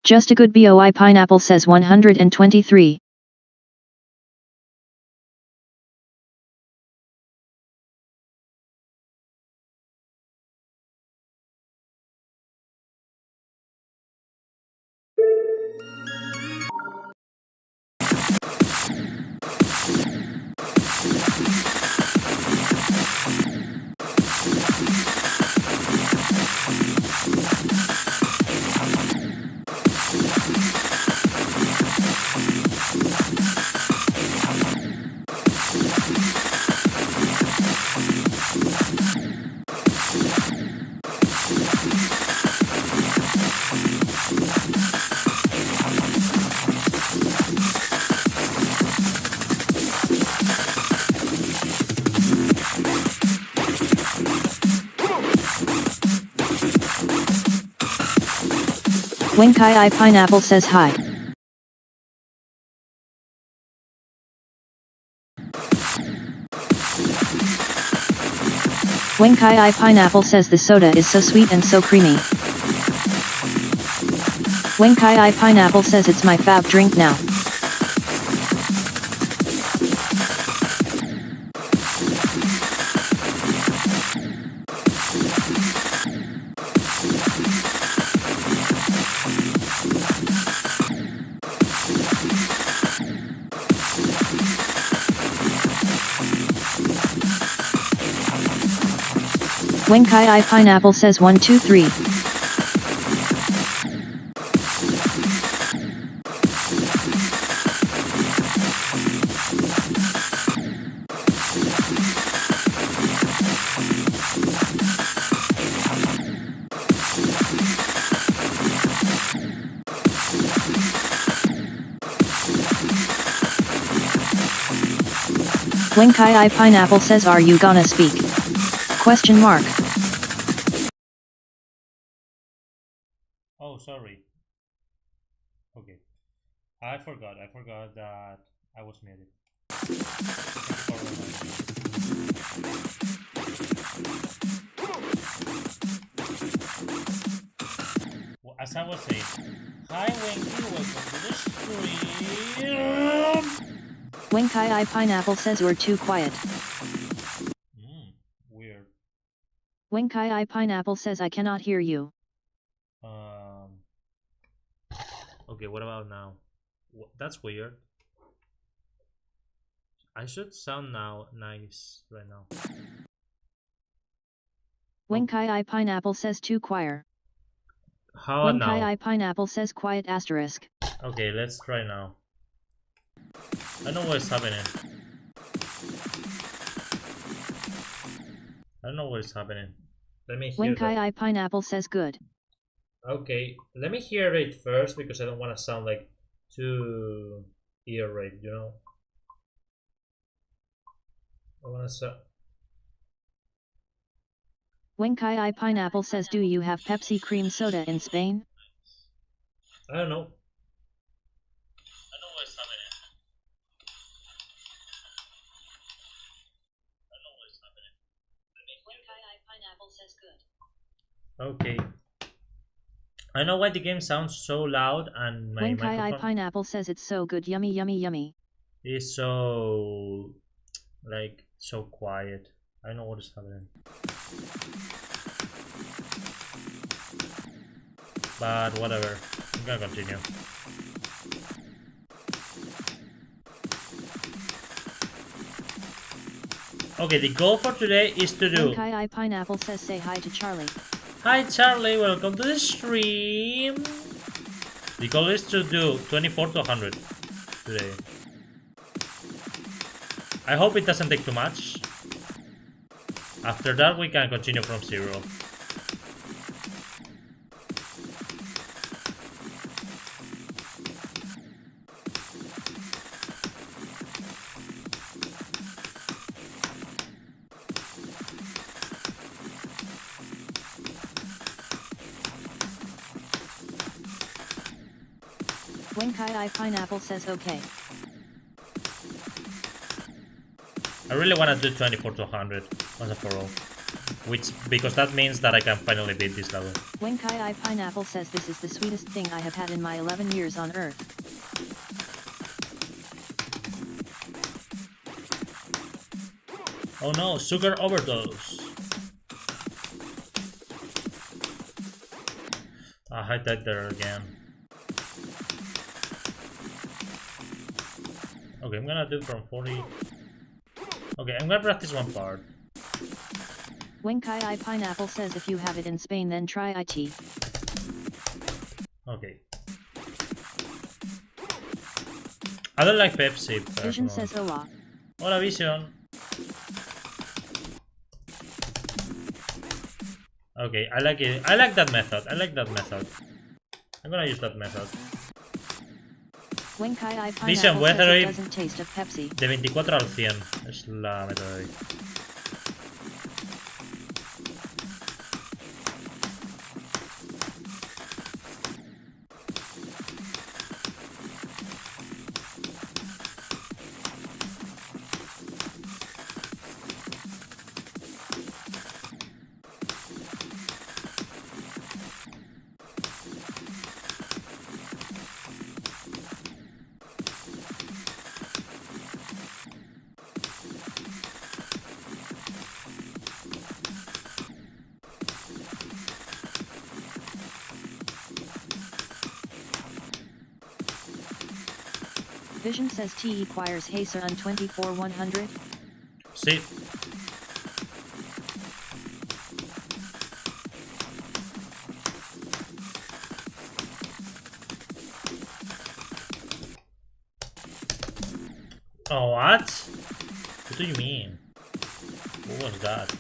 Just a good boy. Pineapple says 123. Wenkai Pineapple says hi. Wenkai Pineapple says the soda is so sweet and so creamy. Wenkai Pineapple says it's my fave drink now. Wenkai Pineapple says 1 2 3. Wenkai Pineapple says, are you gonna speak? Question mark. Oh, sorry. Okay. I forgot that I was muted. Well, as I was saying, hi Wenky, welcome to the stream. Wenkai Pineapple says we're too quiet. Weird. Wenkai Pineapple says I cannot hear you. Okay, what about now? That's weird. I should sound now nice right now. Wenkai Pineapple says too choir. How now? Wenkai Pineapple says quiet asterisk. Okay, let's try now. I don't know what's happening. I don't know what is happening. Let me hear Wenkai Pineapple says good. Okay, let me hear it first because I don't want to sound like too ear rape, you know? I want to sound... Wenkai Pineapple says, do you have Pepsi cream soda in Spain? I don't know. I don't know what's happening. I don't know what's happening. Wenkai Pineapple says good. Okay. I know why the game sounds so loud and my Wenkai Pineapple says it's so good, yummy yummy yummy. It's so... like, so quiet. I know what is happening. But whatever. I'm gonna continue. Okay, the goal for today is to do... Wenkai Pineapple says say hi to Charlie. Hi Charlie, welcome to the stream. The goal is to do 24 to 100 today. I hope it doesn't take too much. After that we can continue from 0. Wenkai Pineapple says okay. I really want to do 24 to 100 once and for all. because that means that I can finally beat this level. When Kai Pineapple says this is the sweetest thing I have had in my 11 years on Earth. Oh no, sugar overdose. I died there again. Okay, I'm gonna do from 40. Okay, I'm gonna practice one part. When Kai Pineapple says if you have it in Spain then try it. Okay. I don't like Pepsi. Vision says oh. Hola Vision. Okay, I like it. I like that method. I like that method. I'm gonna use that method. When Kai Pineapple Vision, says it doesn't taste of Pepsi. De 24 al 100 es la meta de hoy. Vision says T acquires Hacer on 24100. Sí. Oh, what? What do you mean? What was that?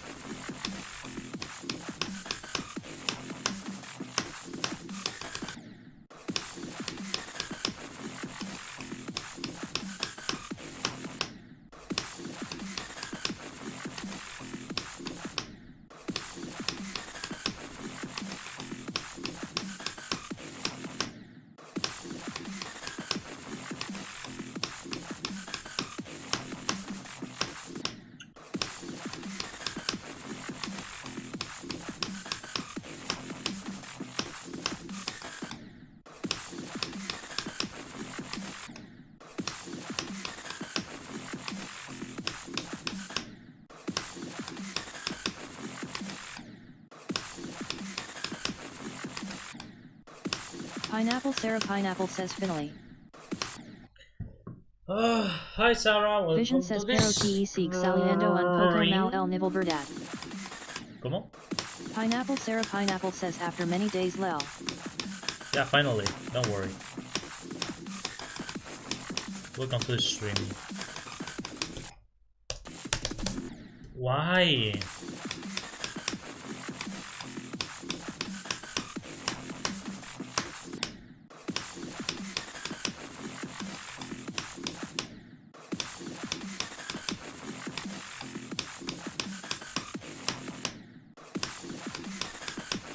Pineapple Sarah Pineapple says finally. Hi Sarah, welcome Vision to says this Pero te sigue saliendo un poco mal el nivel verdad. ¿Cómo? Pineapple Sarah Pineapple says after many days lel. Yeah, finally. Don't worry. Welcome to the stream. Why?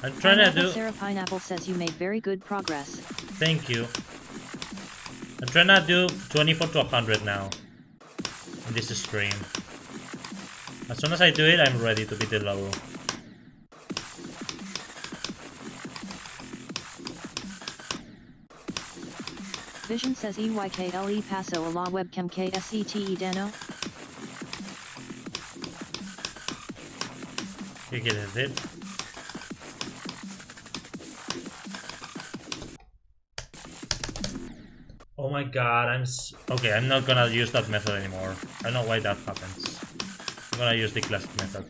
I'm trying to do. Sarah Pineapple says you made very good progress. Thank you. I'm trying to do 24 to 100 now in this stream. As soon as I do it, I'm ready to beat the level. Vision says EYKLE paso a la webcam KSETE dano. You get it. Oh my god, okay, I'm not gonna use that method anymore. I don't know why that happens. I'm gonna use the classic method.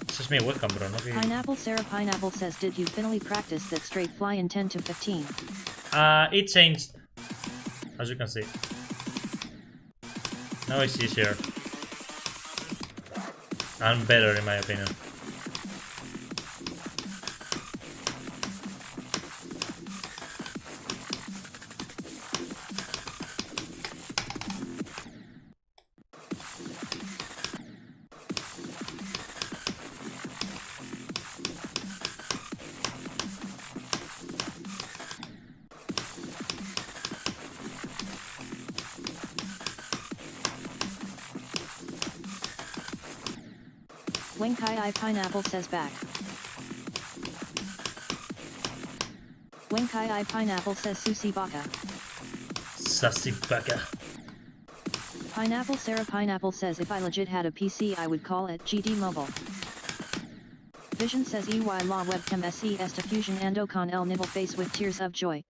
This is me webcam, bro. No que... Pineapple Sarah Pineapple says did you finally practice that straight fly in 10 to 15? It changed, as you can see. Now it's easier. And better in my opinion. When Kai I Pineapple says back. When Kai I Pineapple says Susi Baka. Susi Baka. Pineapple Sarah Pineapple says if I legit had a PC I would call it GD Mobile. Vision says EY Law Webcam SES Diffusion Ando con el nibble face with tears of joy.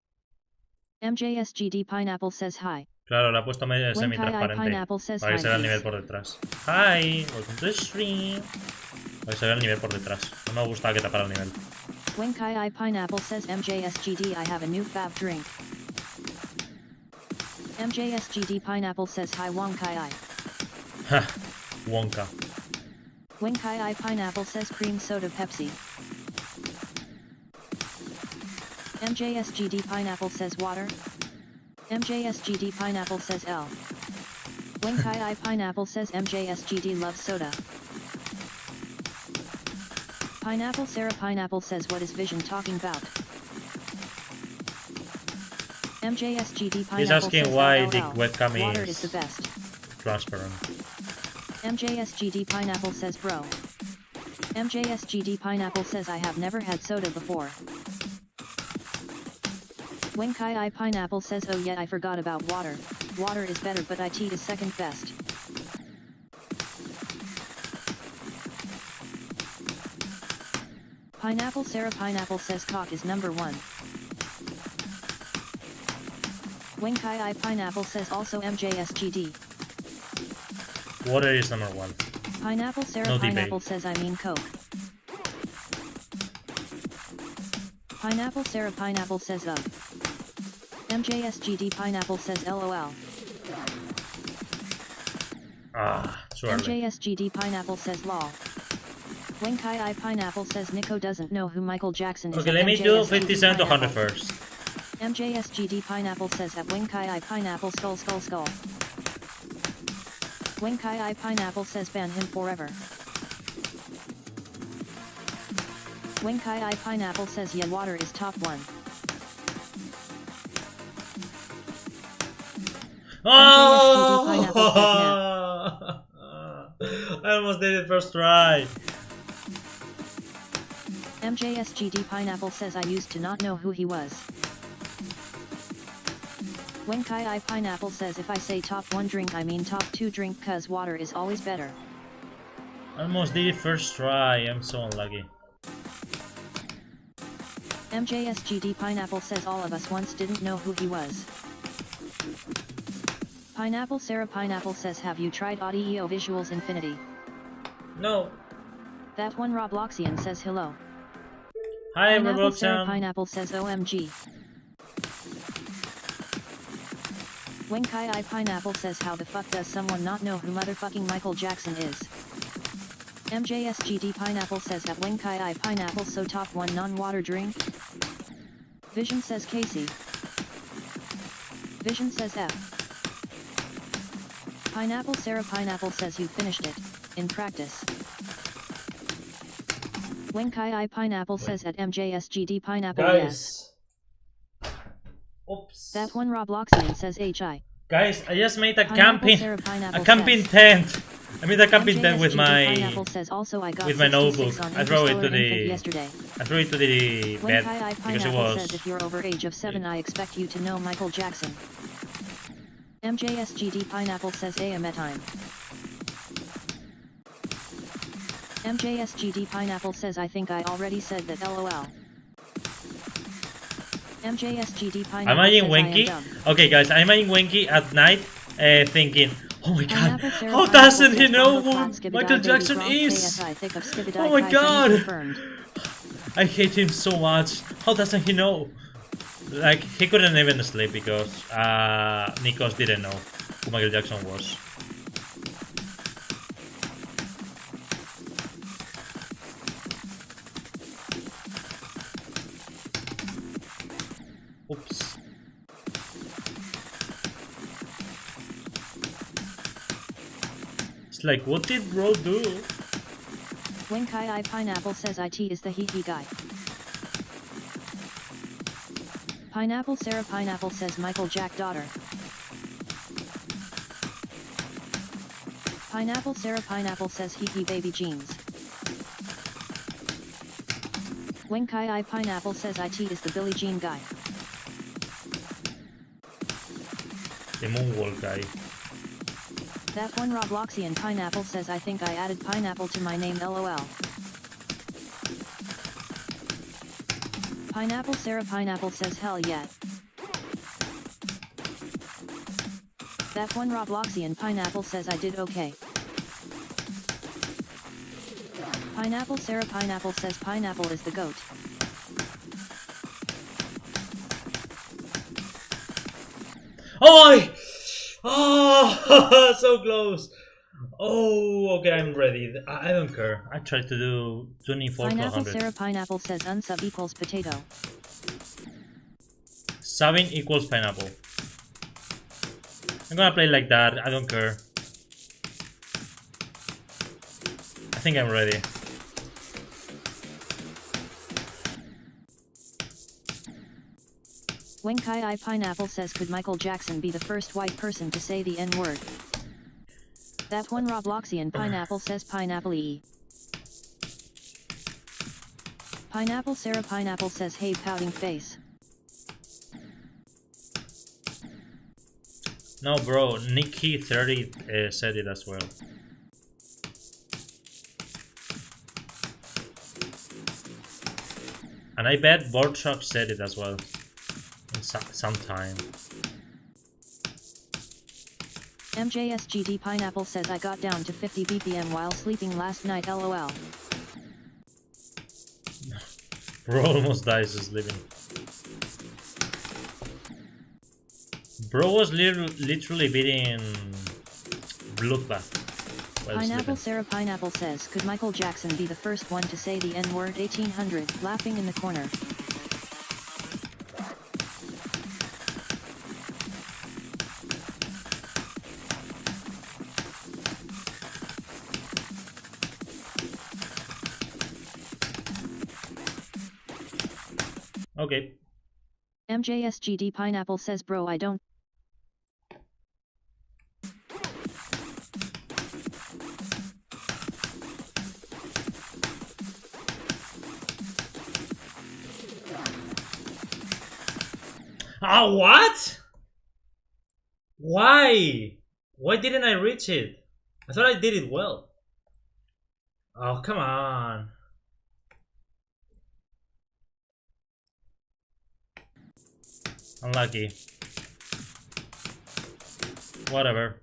MJSGD Pineapple says hi. Claro, le ha puesto When Kai I semi-transparente Pineapple says para que hi, se vea el please. nivel por detrás. Hi, welcome to the stream. Para que se vea el nivel por detrás. No me gusta que tapara el nivel. When Kai I Pineapple says MJSGD I have a new fab drink. MJSGD Pineapple says hi Wong Kai I. Ha, Wonka. When Kai I Pineapple says cream soda Pepsi. MJSGD Pineapple says water. MJSGD Pineapple says L. When Kai I Pineapple says MJSGD loves soda. Pineapple Sarah Pineapple says what is Vision talking about? MJSGD Pineapple He's asking says why LOL. the webcam Water is is the best. transparent. MJSGD Pineapple says bro. MJSGD Pineapple says I have never had soda before. When Kai I Pineapple says oh yeah I forgot about water. Water is better but IT is second best. Pineapple Sarah Pineapple says cock is number 1. When Kai I Pineapple says also MJSGD. Water is number 1. Pineapple Sarah No Pineapple debate. says I mean Coke. Pineapple Sarah Pineapple says MJSGD Pineapple says LOL. Ah, too early. MJSGD Pineapple says lol. When Kai I Pineapple says Nico doesn't know who Michael Jackson is. Okay, at let me do MJSGD 57 to 100 Pineapple. first. MJSGD Pineapple says at When Kai I Pineapple skull skull skull. When Kai I Pineapple says ban him forever. When Kai I Pineapple says yeah water is top 1. Oh! Pineapple says I almost did it first try. MJSGD Pineapple says I used to not know who he was. When Kai I Pineapple says if I say top 1 drink I mean top 2 drink cause water is always better. Almost did it first try. I'm so unlucky. MJSGD Pineapple says all of us once didn't know who he was. Pineapple Sarah Pineapple says have you tried Audio Visuals Infinity? No. That one Robloxian says hello. Hi, Pineapple Sarah Robloxian. Pineapple says OMG. When Kai I Pineapple says how the fuck does someone not know who motherfucking Michael Jackson is? MJSGD Pineapple says that when Kai I Pineapple so top 1 non-water drink? Vision says Casey. Vision says F. Pineapple Sarah Pineapple says you finished it, in practice. When Kai I Pineapple says at MJSGD Pineapple yes. Oops. That one Robloxian says HI. Guys, I just made a Pineapple camping Sarah Pineapple a camping says. tent. I made a camping tent with MJSGD my Pineapple says also I got with my 66 notebook. on I threw it to Interstellar Infant the yesterday. bed When Kai I because it Pineapple says was if you're over age of 7 I expect you to know Michael Jackson. MJSGD Pineapple says AM time. MJSGD Pineapple says I think I already said that LOL. MJSGD Pineapple Am I in says Wenky? I am dumb. Okay guys, I'm in Wenky at night thinking, oh my god, Pineapple Sarah how Pineapple doesn't he says know Bongo Clot who Skibidi Michael Baby Jackson Gronk is? KSI thick of Skibidi Oh my Kai god! confirmed. I hate him so much. How doesn't he know? Like, he couldn't even sleep because Nikos didn't know who Michael Jackson was. Oops. It's like, what did bro do? When Kai I Pineapple says IT is the hee guy. Pineapple Sarah Pineapple says Michael Jack daughter. Pineapple Sarah Pineapple says hee baby jeans. Wing Kai I Pineapple says IT is the Billie Jean guy. The Moonwall guy. That one Robloxian Pineapple says I think I added pineapple to my name LOL. Pineapple Sarah Pineapple says hell yeah. That one Robloxian Pineapple says I did okay. Pineapple Sarah Pineapple says pineapple is the goat. Oh! Oh! So close! Oh, okay, I'm ready. I don't care. I tried to do 24 to Pineapple 100. Sarah Pineapple says unsub equals potato. Subbing equals pineapple. I'm gonna play like that. I don't care. I think I'm ready. Wing Kai I Pineapple says could Michael Jackson be the first white person to say the N-word? That one Robloxian Pineapple says pineapple E. Pineapple Sarah Pineapple says hey pouting face. No, bro. Nikki30 said it as well. And I bet Borchok said it as well. Sometime. MJSGD Pineapple says I got down to 50 BPM while sleeping last night LOL. Bro almost dies just living. Bro was literally beating Bloodbath. Pineapple Sarah Pineapple says could Michael Jackson be the first one to say the N-word 1800 laughing in the corner. Okay. MJSGD Pineapple says bro I don't. Ah, what? Why? Why didn't I reach it? I thought I did it well. Oh, come on. Unlucky. Whatever.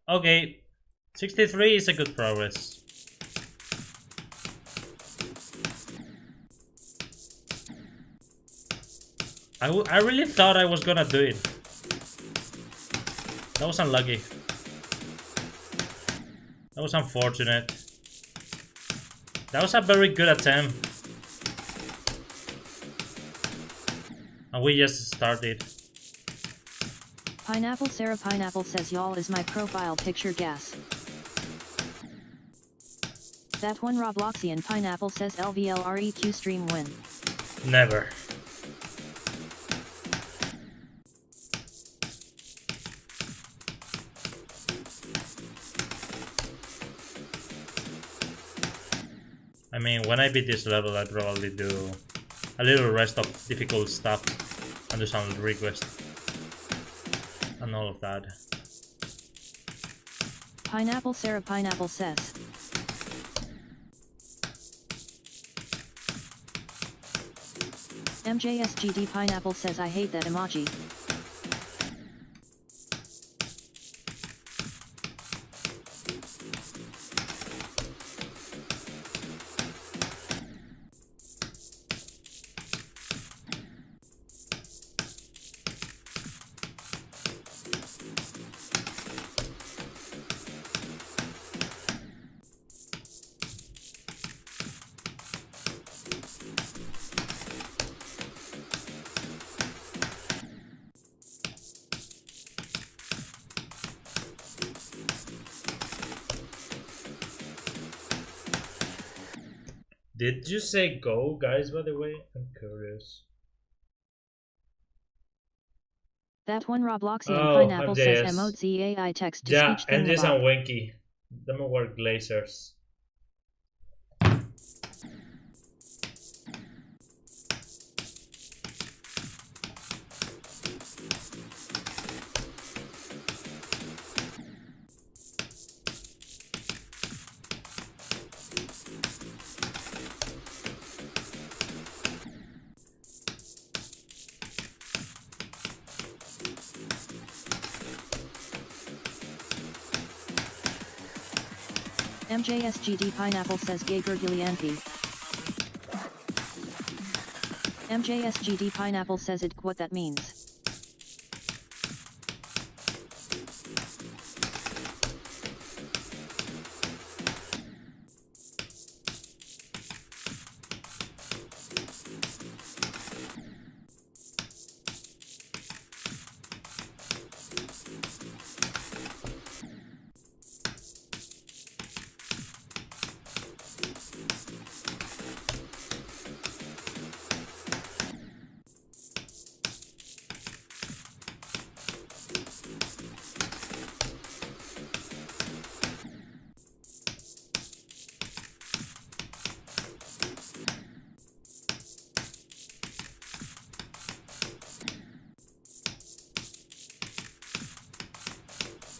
Okay. 63 is a good progress. I really thought I was gonna do it. That was unlucky. That was unfortunate. That was a very good attempt. And we just started. Pineapple Sarah Pineapple says y'all is my profile picture gas. That one Robloxian Pineapple says LVLREQ stream win. Never. I mean, when I beat this level, I'd probably do a little rest of difficult stuff and do some requests and all of that. Pineapple Sarah Pineapple says. MJSGD Pineapple says I hate that emoji. Did you say go, guys, by the way? I'm curious. That one Robloxian Oh, Pineapple says MJS. emotes AI text to Yeah, speech MJS and thingamabob. Wenky. Them were glazers. MJSGD Pineapple says Gager Gillianthi. MJSGD Pineapple says it what that means.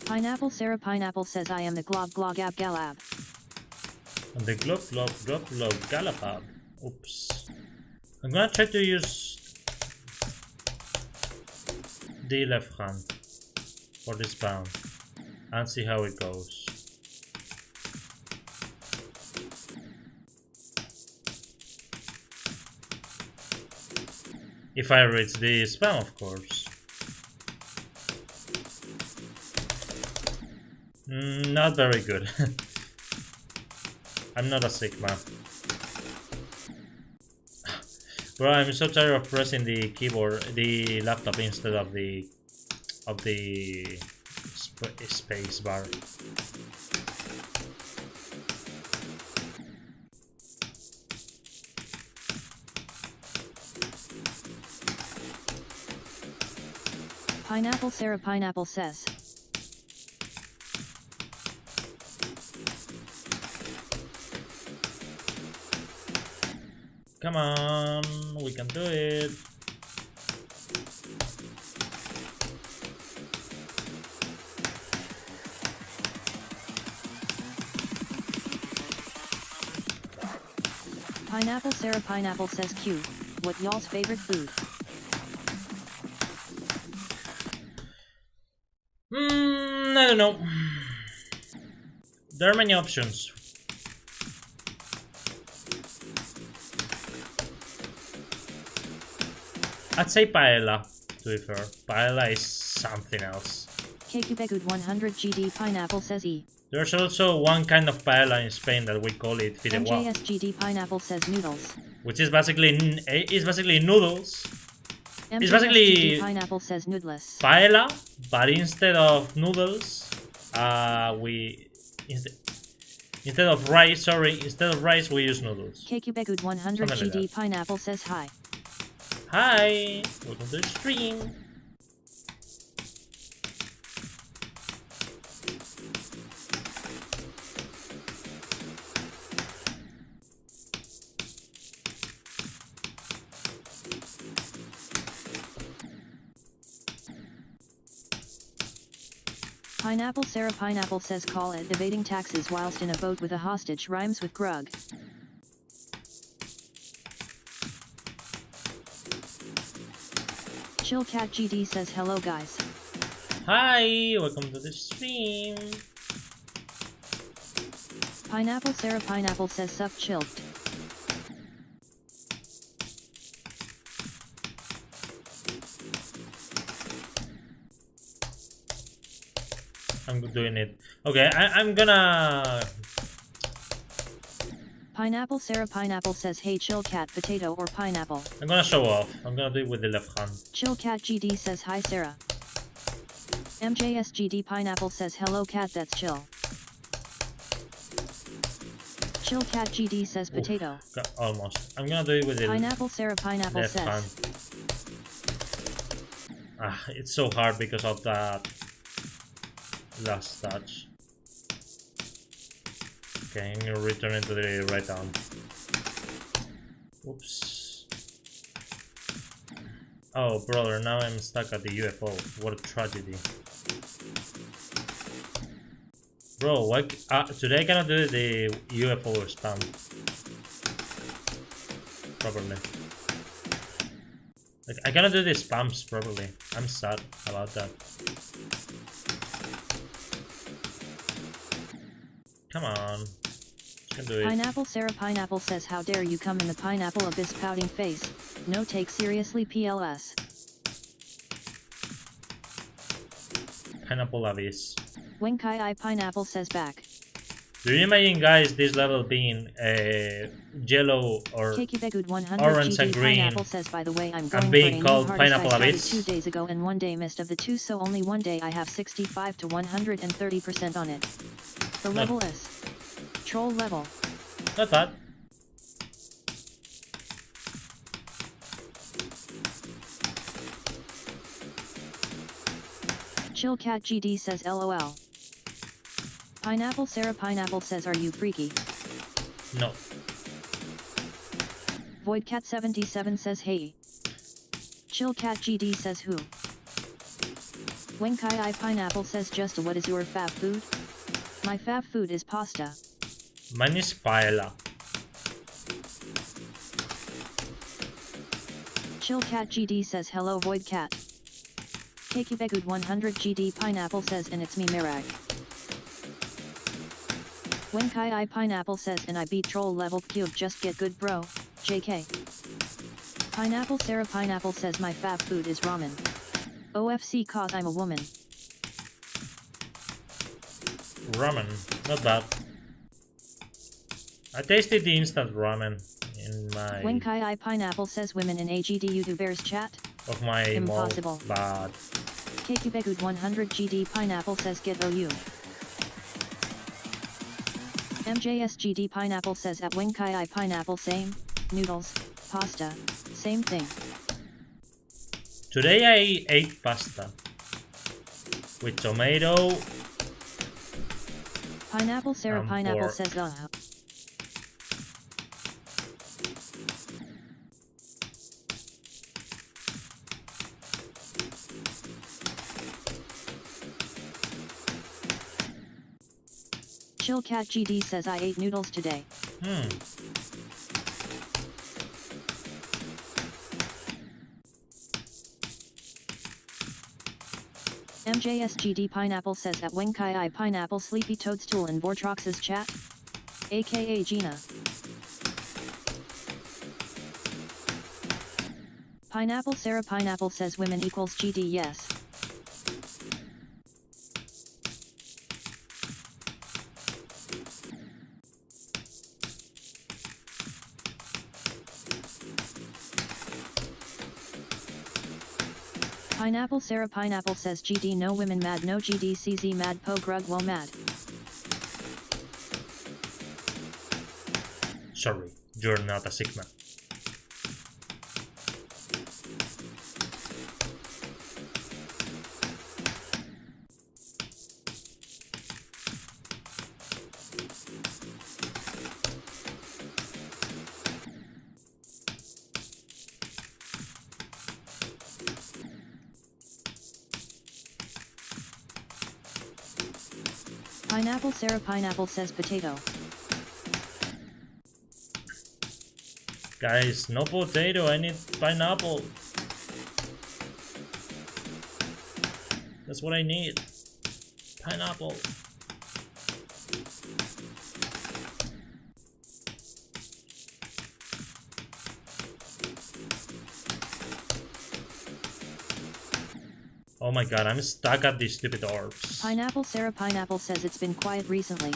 Pineapple Sarah Pineapple says I am the glob glog ab galab. And the glob glob glob glob galapab. Oops. I'm gonna try to use the left hand for this bound and see how it goes. If I reach the spam, of course. Not very good. I'm not a Sigma. Bro, I'm so tired of pressing the keyboard, the laptop instead of the space bar. Pineapple Sarah Pineapple says. Come on, we can do it. Pineapple Sarah Pineapple says Q. What y'all's favorite food? I don't know. There are many options. I'd say paella, to be fair. Paella is something else. KQBegud 100 GD Pineapple says E. There's also one kind of paella in Spain that we call it fideuà, MJSGD Pineapple says noodles. which is basically noodles. It's MJSGD basically Pineapple says noodless. paella, but instead of noodles, instead of rice we use noodles. KQBegud 100 Something like GD that. Pineapple says hi. Hi, welcome to the stream. Pineapple Sarah Pineapple says call it evading taxes whilst in a boat with a hostage rhymes with grug. Chillcat GD says hello guys. Hi, welcome to the stream. Pineapple Sarah Pineapple says sup chilled. I'm doing it. Okay, I'm gonna... Pineapple Sarah Pineapple says hey Chillcat potato or pineapple. I'm gonna show off. I'm gonna do it with the left hand. Chillcat GD says hi Sarah. MJSGD Pineapple says hello cat that's chill. Chillcat GD says potato. Almost. I'm gonna do it with the Pineapple Sarah Pineapple left says. hand. It's so hard because of that last touch. Okay, I'm gonna return it to the right arm. Oops. Oh, brother, now I'm stuck at the UFO. What a tragedy. Bro, why? Today I cannot do the UFO spam properly. Like, I cannot do the spams properly. I'm sad about that. Come on. Can do it. Pineapple Sarah Pineapple says how dare you come in the pineapple abyss pouting face, no take seriously PLS. Pineapple abyss. When Kai I Pineapple says back. Do you imagine, guys, this level being yellow or Kekibegud 100 orange and GD green Pineapple says by the way I'm going being for a called new hardest Pineapple I started Abyss? 2 days ago and one day missed of the two so only one day I have 65 to 130% on it. The level is troll level. Not bad. Chill Cat GD says LOL. Pineapple Sarah Pineapple says are you freaky? No. Void Cat 77 says hey. Chill Cat GD says who? When Kai I Pineapple says just what is your fab food? My fab food is pasta. Mine is paella. Chill Cat GD says hello Void Cat. Kekibegud 100 GD Pineapple says and it's me Mirag. When Kai I Pineapple says and I beat troll level cube just get good bro, JK. Pineapple Sarah Pineapple says my fab food is ramen. OFC cause I'm a woman. Ramen. Not bad. I tasted the instant ramen in my... When Kai I Pineapple says women in AGD YouTubers chat. of my Impossible. mall, but Kekibegud 100 GD Pineapple says get OU. MJSGD Pineapple says at When Kai I Pineapple same, noodles, pasta, same thing. today I ate pasta with tomato. Pineapple Sarah Pineapple pork. says Chill Cat GD says I ate noodles today. MJSGD Pineapple says at When Kai I Pineapple Sleepy Toadstool in Vortrox's chat. AKA Gina. Pineapple Sarah Pineapple says women equals GD yes. Pineapple Sarah Pineapple says GD no women mad no GD CZ mad po grug wo mad. Sorry, you're not a Sigma. Pineapple Sarah Pineapple says potato. Guys, no potato, I need pineapple. That's what I need. Pineapple. Oh my god, I'm stuck at these stupid orbs. Pineapple Sarah Pineapple says it's been quiet recently.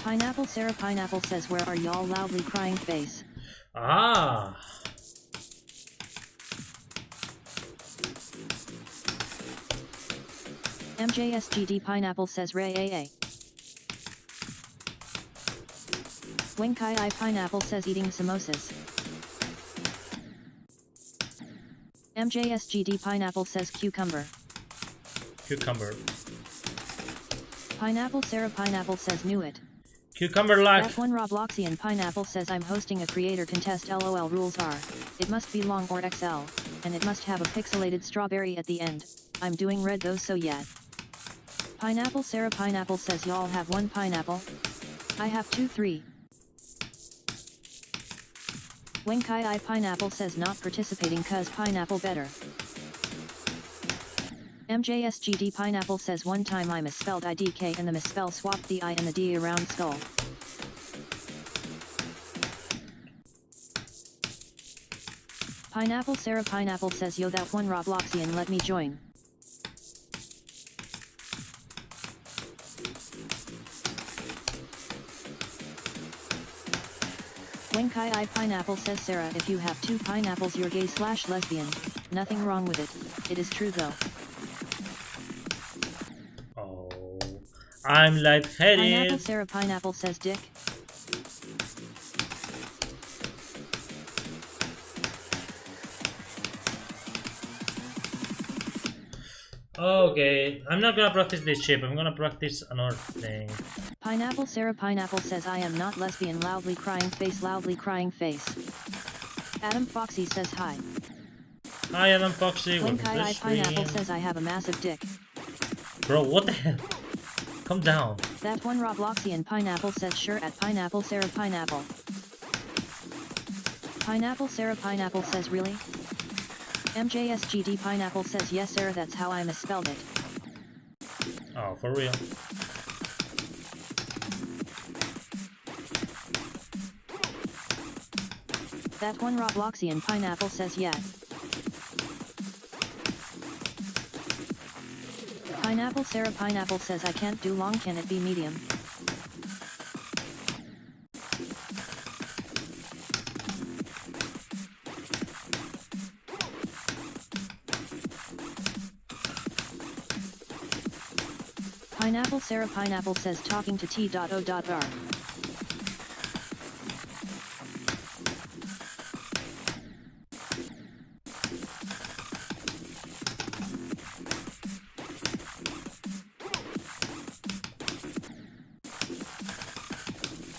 Pineapple Sarah Pineapple says where are y'all loudly crying face. Ah. MJSGD Pineapple says Ray AA. When Kai I Pineapple says eating samosas. MJSGD Pineapple says cucumber. Cucumber. Pineapple Sarah Pineapple says knew it. Cucumber luck. F1 Robloxian Pineapple says I'm hosting a creator contest LOL rules are, it must be long or XL, and it must have a pixelated strawberry at the end, I'm doing red those so yet. Pineapple Sarah Pineapple says y'all have one pineapple? I have 2 3. When Kai I Pineapple says not participating cause pineapple better. MJSGD Pineapple says one time I misspelled IDK and the misspell swapped the I and the D around skull. Pineapple Sarah Pineapple says yo that one Robloxian let me join. Wenkai I Pineapple says Sarah if you have 2 pineapples you're gay/lesbian, nothing wrong with it, it is true though. Oh, I'm lightheaded. Pineapple Sarah Pineapple says dick. Okay, I'm not gonna practice this chip, I'm gonna practice another thing. Pineapple Sarah Pineapple says I am not lesbian loudly crying face. Adam Foxy says hi. Hi Adam Foxy, welcome to Wenkai the I stream. Pineapple says I have a massive dick. Bro, what the hell? Calm down. That one Robloxian Pineapple says sure at Pineapple Sarah Pineapple. Pineapple Sarah Pineapple says really? MJSGD Pineapple says yes Sarah that's how I misspelled it. Oh, for real? That one Robloxian Pineapple says yeah. Pineapple Sarah Pineapple says I can't do long, can it be medium? Pineapple Sarah Pineapple says talking to T.O.R.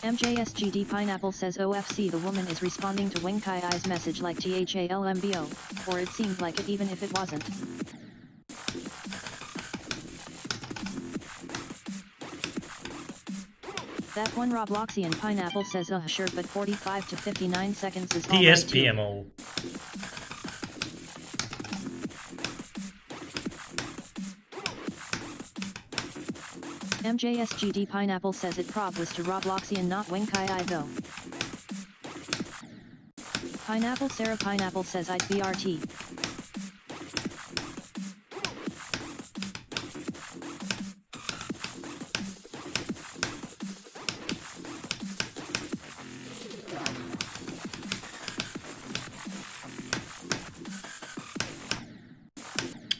MJSGD Pineapple says OFC the woman is responding to Wenkai I's message like THALMBO, or it seemed like it even if it wasn't. That one Robloxian Pineapple says sure but 45 to 59 seconds is all right too. TSPMO. MJSGD Pineapple says it prob was to Robloxian not Wenkai I though. Pineapple Sarah Pineapple says I'd BRT.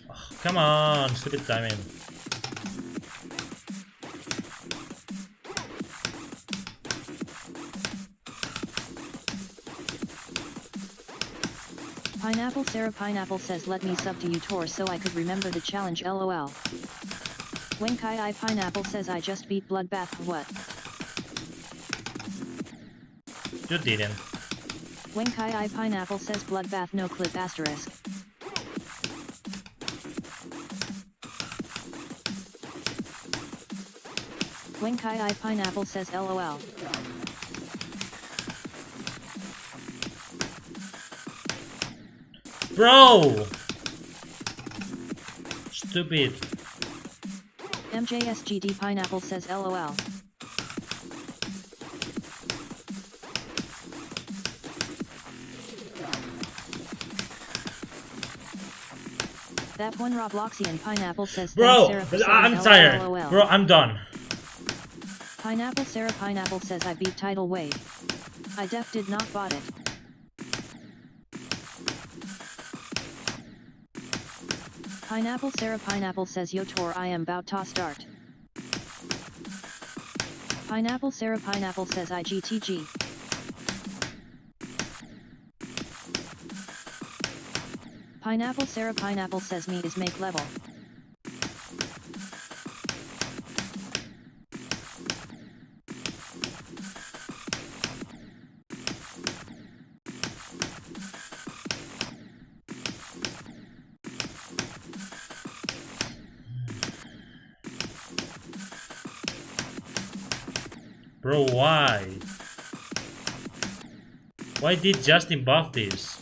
Oh, come on, stupid timing. Pineapple Sarah Pineapple says let me sub to you Tor so I could remember the challenge lol. Wenkai I Pineapple says I just beat Bloodbath what? You didn't. Wenkai I Pineapple says Bloodbath no clip asterisk. Wenkai I Pineapple says lol. Bro! Stupid. MJSGD Pineapple says lol. That one Robloxian Pineapple says Bro, thanks, Sarah, for I'm saying tired. LOL. Bro, I'm done. Pineapple Sarah Pineapple says I beat Tidal Wave. I def did not bought it. Pineapple Sarah Pineapple says yo Tor I am bout to start. Pineapple Sarah Pineapple says IGTG. Pineapple Sarah Pineapple says me is make level. Bro, why? Why did Justin buff this?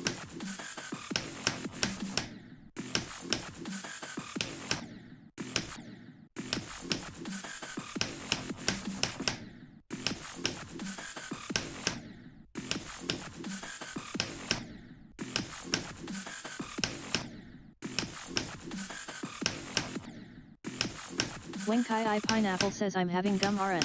When Kai I Pineapple says I'm having gum RN.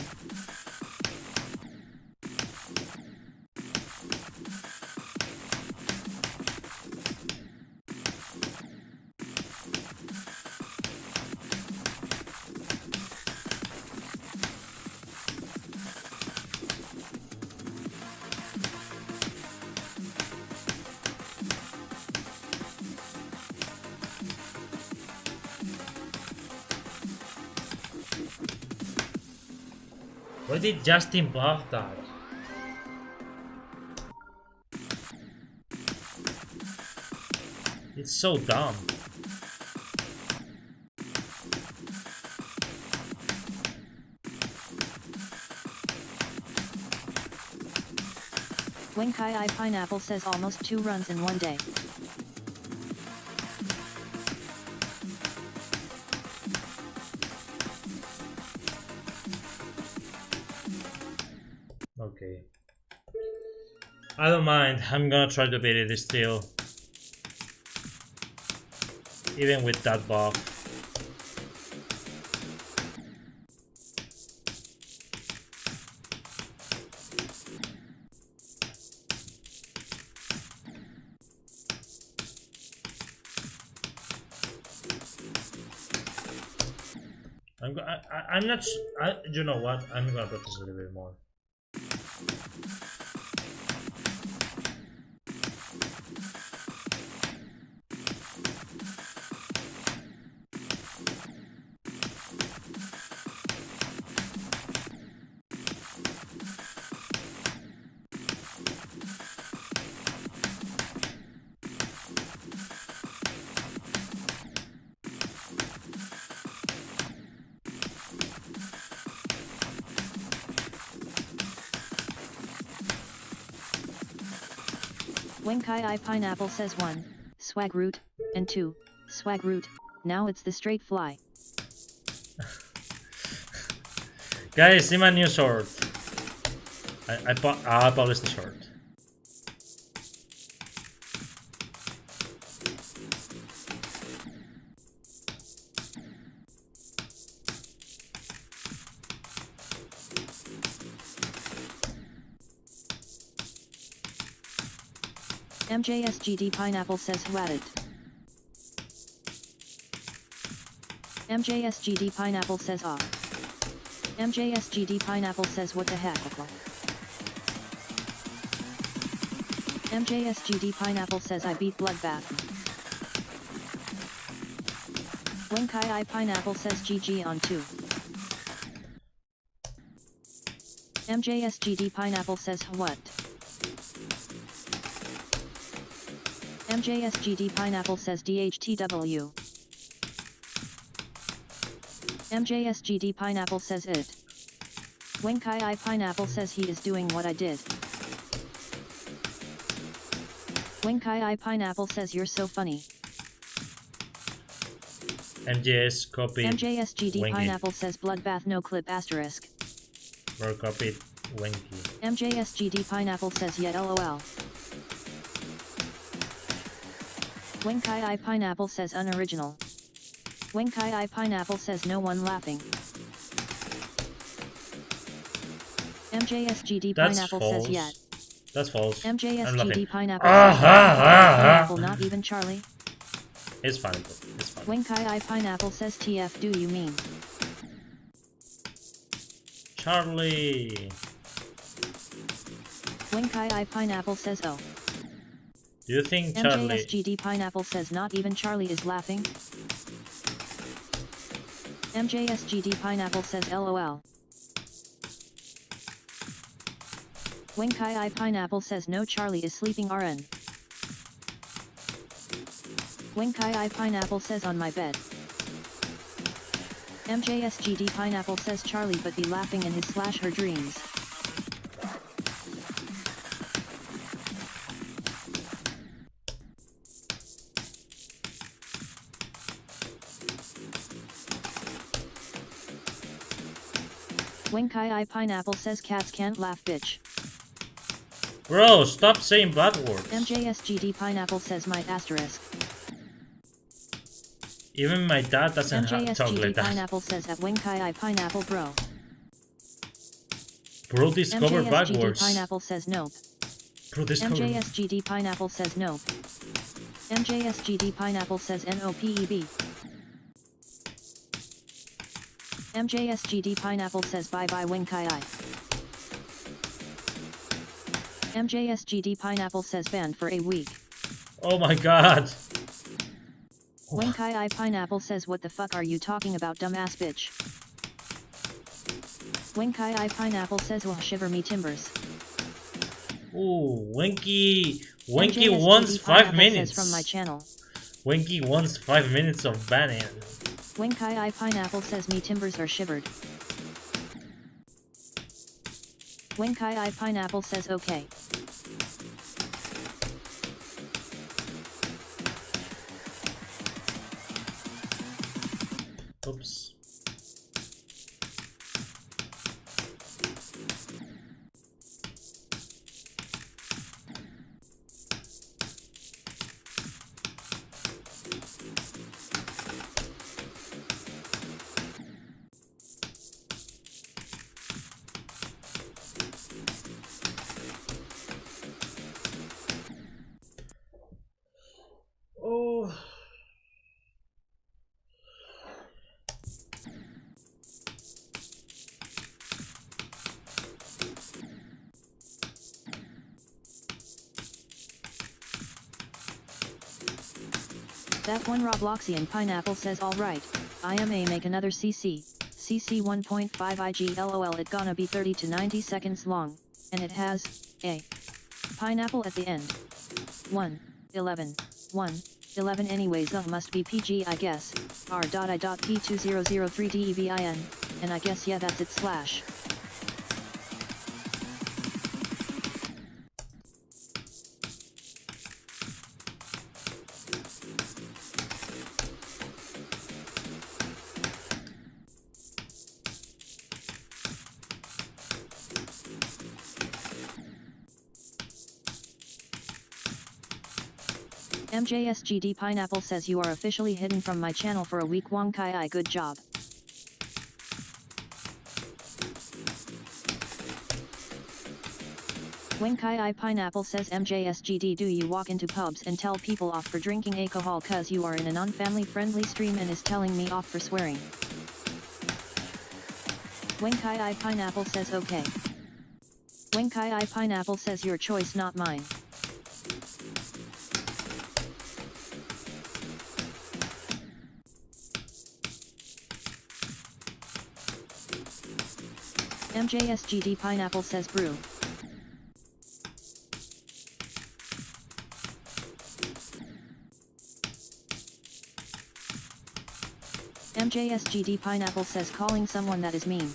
Why did Justin block that? It's so dumb. When Kai I Pineapple says almost 2 runs in one day. Okay. I don't mind. I'm gonna try to beat it still. Even with that buff. I'm not. You know what? I'm gonna practice a little bit more. When Kai I Pineapple says 1, swag root, and 2, swag root, now it's the straight fly. Guys, see my new sword. I published the sword. MJSGD Pineapple says who at it. MJSGD Pineapple says ah. MJSGD Pineapple says what the heck. MJSGD Pineapple says I beat Bloodbath. When Kai I Pineapple says GG on 2. MJSGD Pineapple says what? MJSGD Pineapple says DHTW. MJSGD Pineapple says it. When Kai I Pineapple says he is doing what I did. When Kai I Pineapple says you're so funny. MJS copy. MJSGD Winky. Pineapple says bloodbath no clip asterisk. Or copied Winky. MJSGD Pineapple says yet lol. When Kai I Pineapple says unoriginal. When Kai I Pineapple says no one laughing. MJSGD Pineapple says yet. That's false. MJSGD Pineapple says Pineapple not even Charlie. It's fine, bro. It's fine. When Kai I Pineapple says TF do you mean? Charlie. When Kai I Pineapple says oh. Do you think Charlie... MJSGD Pineapple says not even Charlie is laughing. MJSGD Pineapple says LOL. When Kai I Pineapple says no Charlie is sleeping RN. When Kai I Pineapple says on my bed. MJSGD Pineapple says Charlie but be laughing in his / her dreams. When Kai I Pineapple says cats can't laugh bitch. Bro, stop saying bad words. MJSGD Pineapple says my asterisk. Even my dad doesn't talk like MJSGD that. Pineapple says at Wenkai Pineapple bro. Bro, discover MJSGD backwards. Pineapple says nope. Bro, discover. MJSGD Pineapple says nope. MJSGD Pineapple says NOPEB. MJSGD Pineapple says bye bye Wenkai. MJSGD Pineapple says banned for a week. Oh my god. Wenkai Pineapple says what the fuck are you talking about dumbass bitch. Wenkai Pineapple says oh shiver me timbers. Ooh, Winky MJSGD wants 5 Pineapple minutes. says from my channel. Winky wants 5 minutes of banning. Wenkai Pineapple says me timbers are shivered. Wenkai Pineapple says okay. Oops. Oh. That one Robloxian Pineapple says alright, IMA make another CC 1.5 IG LOL it gonna be 30 to 90 seconds long, and it has, a pineapple at the end. 1:11 1:11 anyways must be PG I guess, r.I.P2003DEVIN, and I guess yeah that's it slash. MJSGD Pineapple says you are officially hidden from my channel for a week Wonkai good job. Wenkai Pineapple says MJSGD do you walk into pubs and tell people off for drinking alcohol cause you are in a non-family friendly stream and is telling me off for swearing. Wenkai Pineapple says okay. Wenkai Pineapple says your choice not mine. MJSGD Pineapple says brew. MJSGD Pineapple says calling someone that is mean.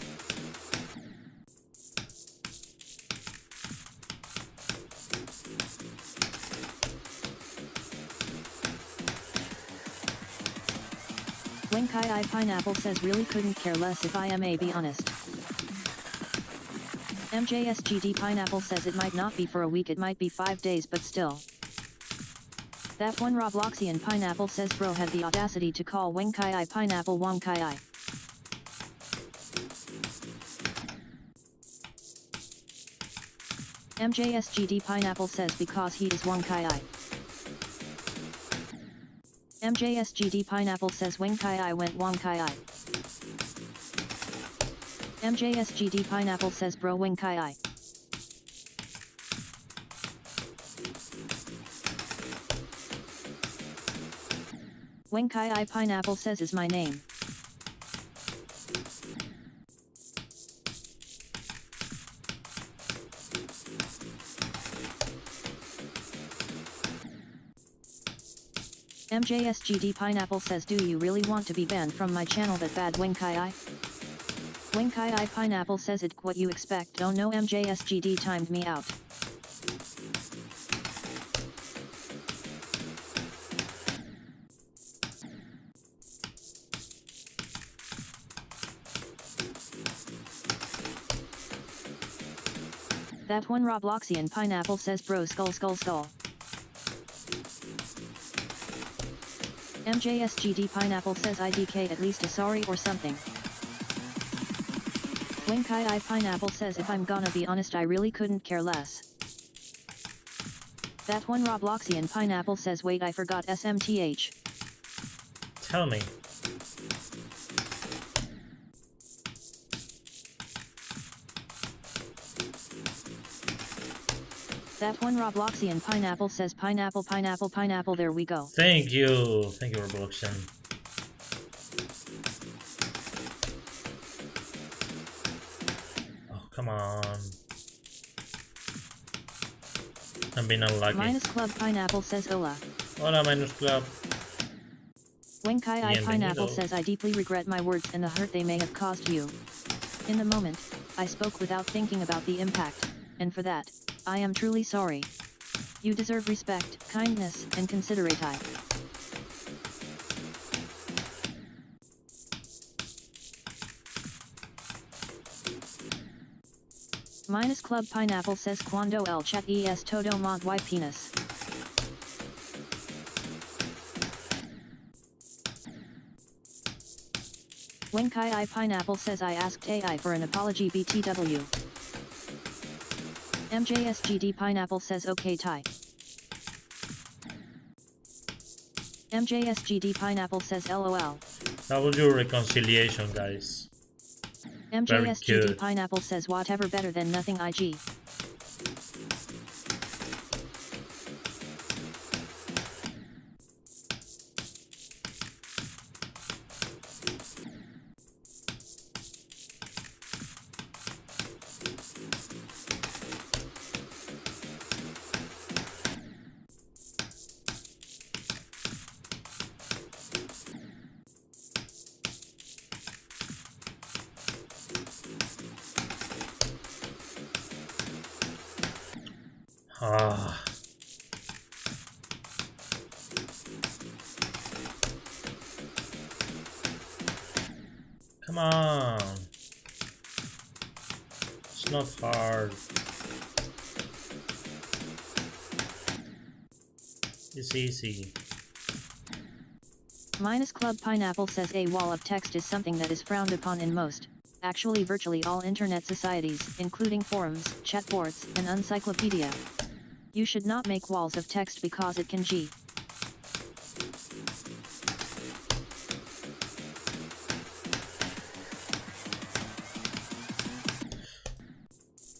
Wenkai Pineapple says really couldn't care less if I may be honest. MJSGD Pineapple says it might not be for a week it might be 5 days but still. That one Robloxian Pineapple says bro had the audacity to call Wenkai Pineapple Wonkai. MJSGD Pineapple says because he is Wonkai. MJSGD Pineapple says Wenkai went Wonkai. MJSGD Pineapple says bro Wenkai. Wenkai Pineapple says is my name. MJSGD Pineapple says do you really want to be banned from my channel that bad Wenkai? Wenkai Pineapple says it what you expect oh no MJSGD timed me out. That one Robloxian Pineapple says bro skull skull skull. MJSGD Pineapple says IDK at least a sorry or something. Winkai I Pineapple says if I'm gonna be honest I really couldn't care less. That one Robloxian Pineapple says wait I forgot SMTH. Tell me. That one Robloxian Pineapple says pineapple pineapple pineapple there we go. Thank you. Thank you, Robloxian. Oh, come on. I'm being unlucky. Minus Club Pineapple says hola. Hola, Minus Club. Winkai I Pineapple Bienvenido. says I deeply regret my words and the hurt they may have caused you. In the moment, I spoke without thinking about the impact, and for that, I am truly sorry. You deserve respect, kindness, and considerate. Minus Club Pineapple says Cuando el chat es todo mod y penis. Winkai I Pineapple says I asked AI for an apology BTW. MJSGD Pineapple says okay Ty. MJSGD Pineapple says LOL. That was your reconciliation, guys. MJSGD good. Pineapple says whatever better than nothing IG. Ah. Come on. It's not hard. It's easy. Minus Club Pineapple says a wall of text is something that is frowned upon in most, actually virtually all internet societies, including forums, chat boards, and encyclopedia. You should not make walls of text because it can G.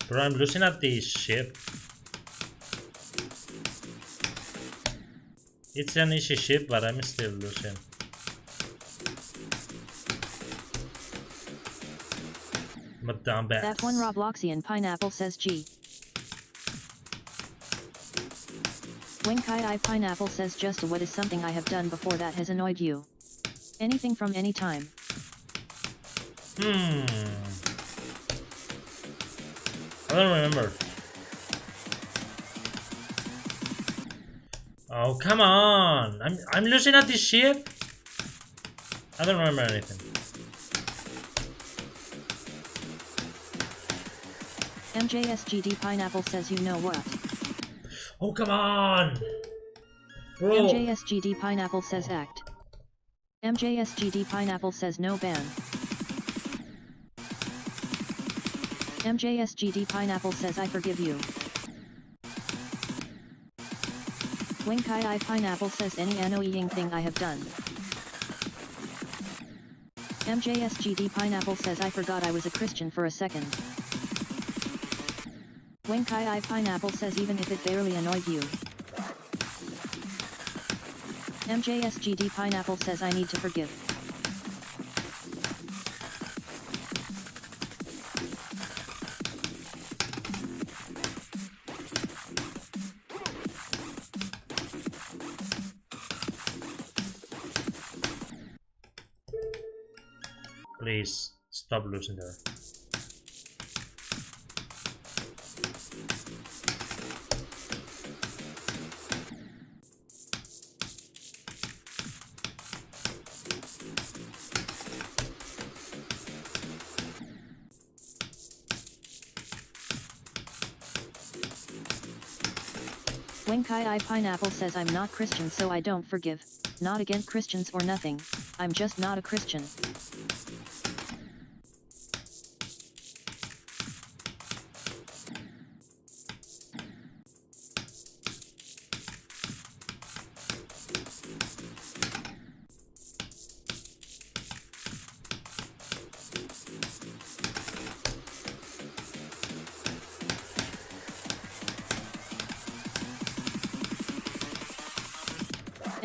Bro, I'm losing at this ship. It's an easy ship, but I'm still losing. Madame Bass. That one Robloxian Pineapple says G. Winkai I Pineapple says just what is something I have done before that has annoyed you. Anything from any time. I don't remember. Oh, come on! I'm losing at this ship. I don't remember anything. MJSGD Pineapple says you know what. Oh, come on! Bro! MJSGD Pineapple says act. MJSGD Pineapple says no ban. MJSGD Pineapple says I forgive you. Winkai I Pineapple says any annoying thing I have done. MJSGD Pineapple says I forgot I was a Christian for a second. Winkai I Pineapple says even if it barely annoyed you. MJSGD Pineapple says I need to forgive. Please stop losing there. Winkai I Pineapple says I'm not Christian so I don't forgive. Not against Christians or nothing, I'm just not a Christian.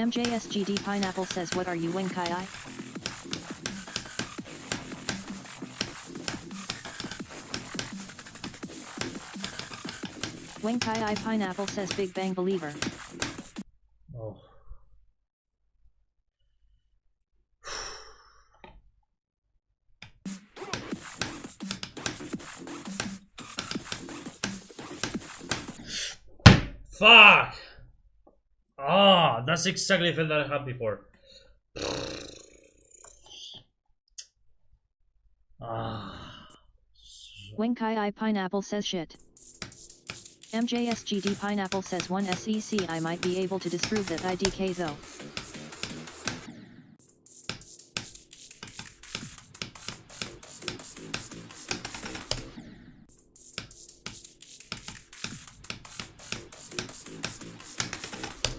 MJSGD Pineapple says, what are you, Wing Kai I? Wing Kai I Pineapple says, Big Bang Believer. Oh. Fuck! Ah, that's exactly the feel that I had before. Ah. Wing Kai I Pineapple says shit. MJSGD Pineapple says 1 SEC I might be able to disprove that IDK though.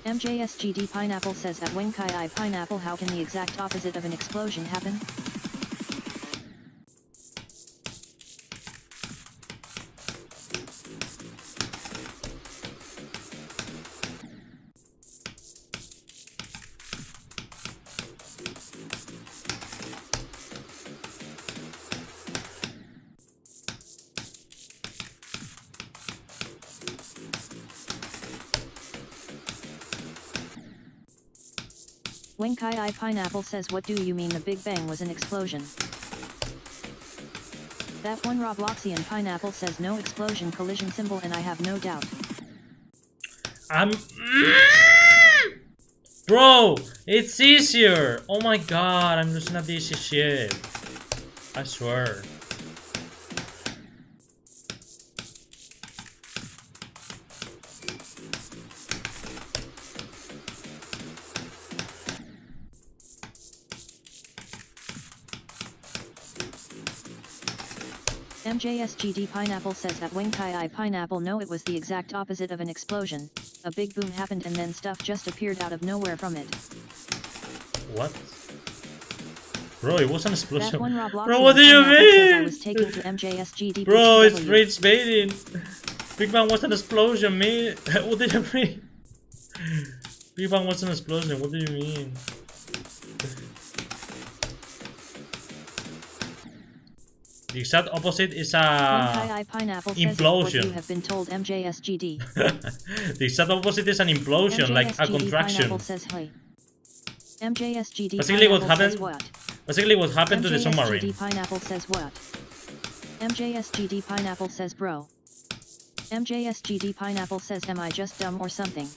MJSGD Pineapple says at Wing Kai I Pineapple, how can the exact opposite of an explosion happen? Wing Kai I Pineapple says, what do you mean the Big Bang was an explosion? That one Robloxian Pineapple says no explosion collision symbol, and I have no doubt. Bro, it's easier! Oh my god, I'm losing at this shit. I swear. MJSGD Pineapple says at Wing Kai I Pineapple, no, it was the exact opposite of an explosion. A big boom happened and then stuff just appeared out of nowhere from it. What? Bro, it was an explosion. That one Bro, what do you mean? I was taking to MJSGD. Bro, it's rage baiting. Big Bang was an explosion, man. What do you mean? Big Bang was an explosion, what do you mean? The exact opposite is a implosion. You have been told MJSGD. The exact opposite is an implosion, MJSGD like a contraction. Says, hey. MJSGD basically what happened. Says what? Basically what happened to the submarine. MJSGD Pineapple says what? MJSGD Pineapple says bro. MJSGD Pineapple says, am I just dumb or something?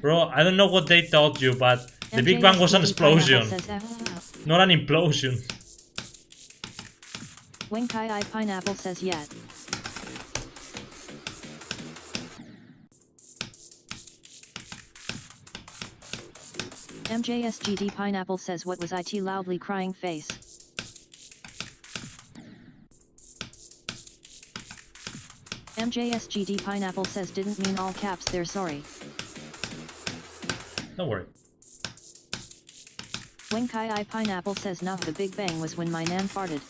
Bro, I don't know what they taught you, but the Big Bang was an explosion, says, not an implosion. Wing Kai I Pineapple says yet. MJSGD Pineapple says, what was it, loudly crying face? MJSGD Pineapple says, didn't mean all caps there, sorry. Don't worry. Wing Kai I Pineapple says, nah, the Big Bang was when my nan farted.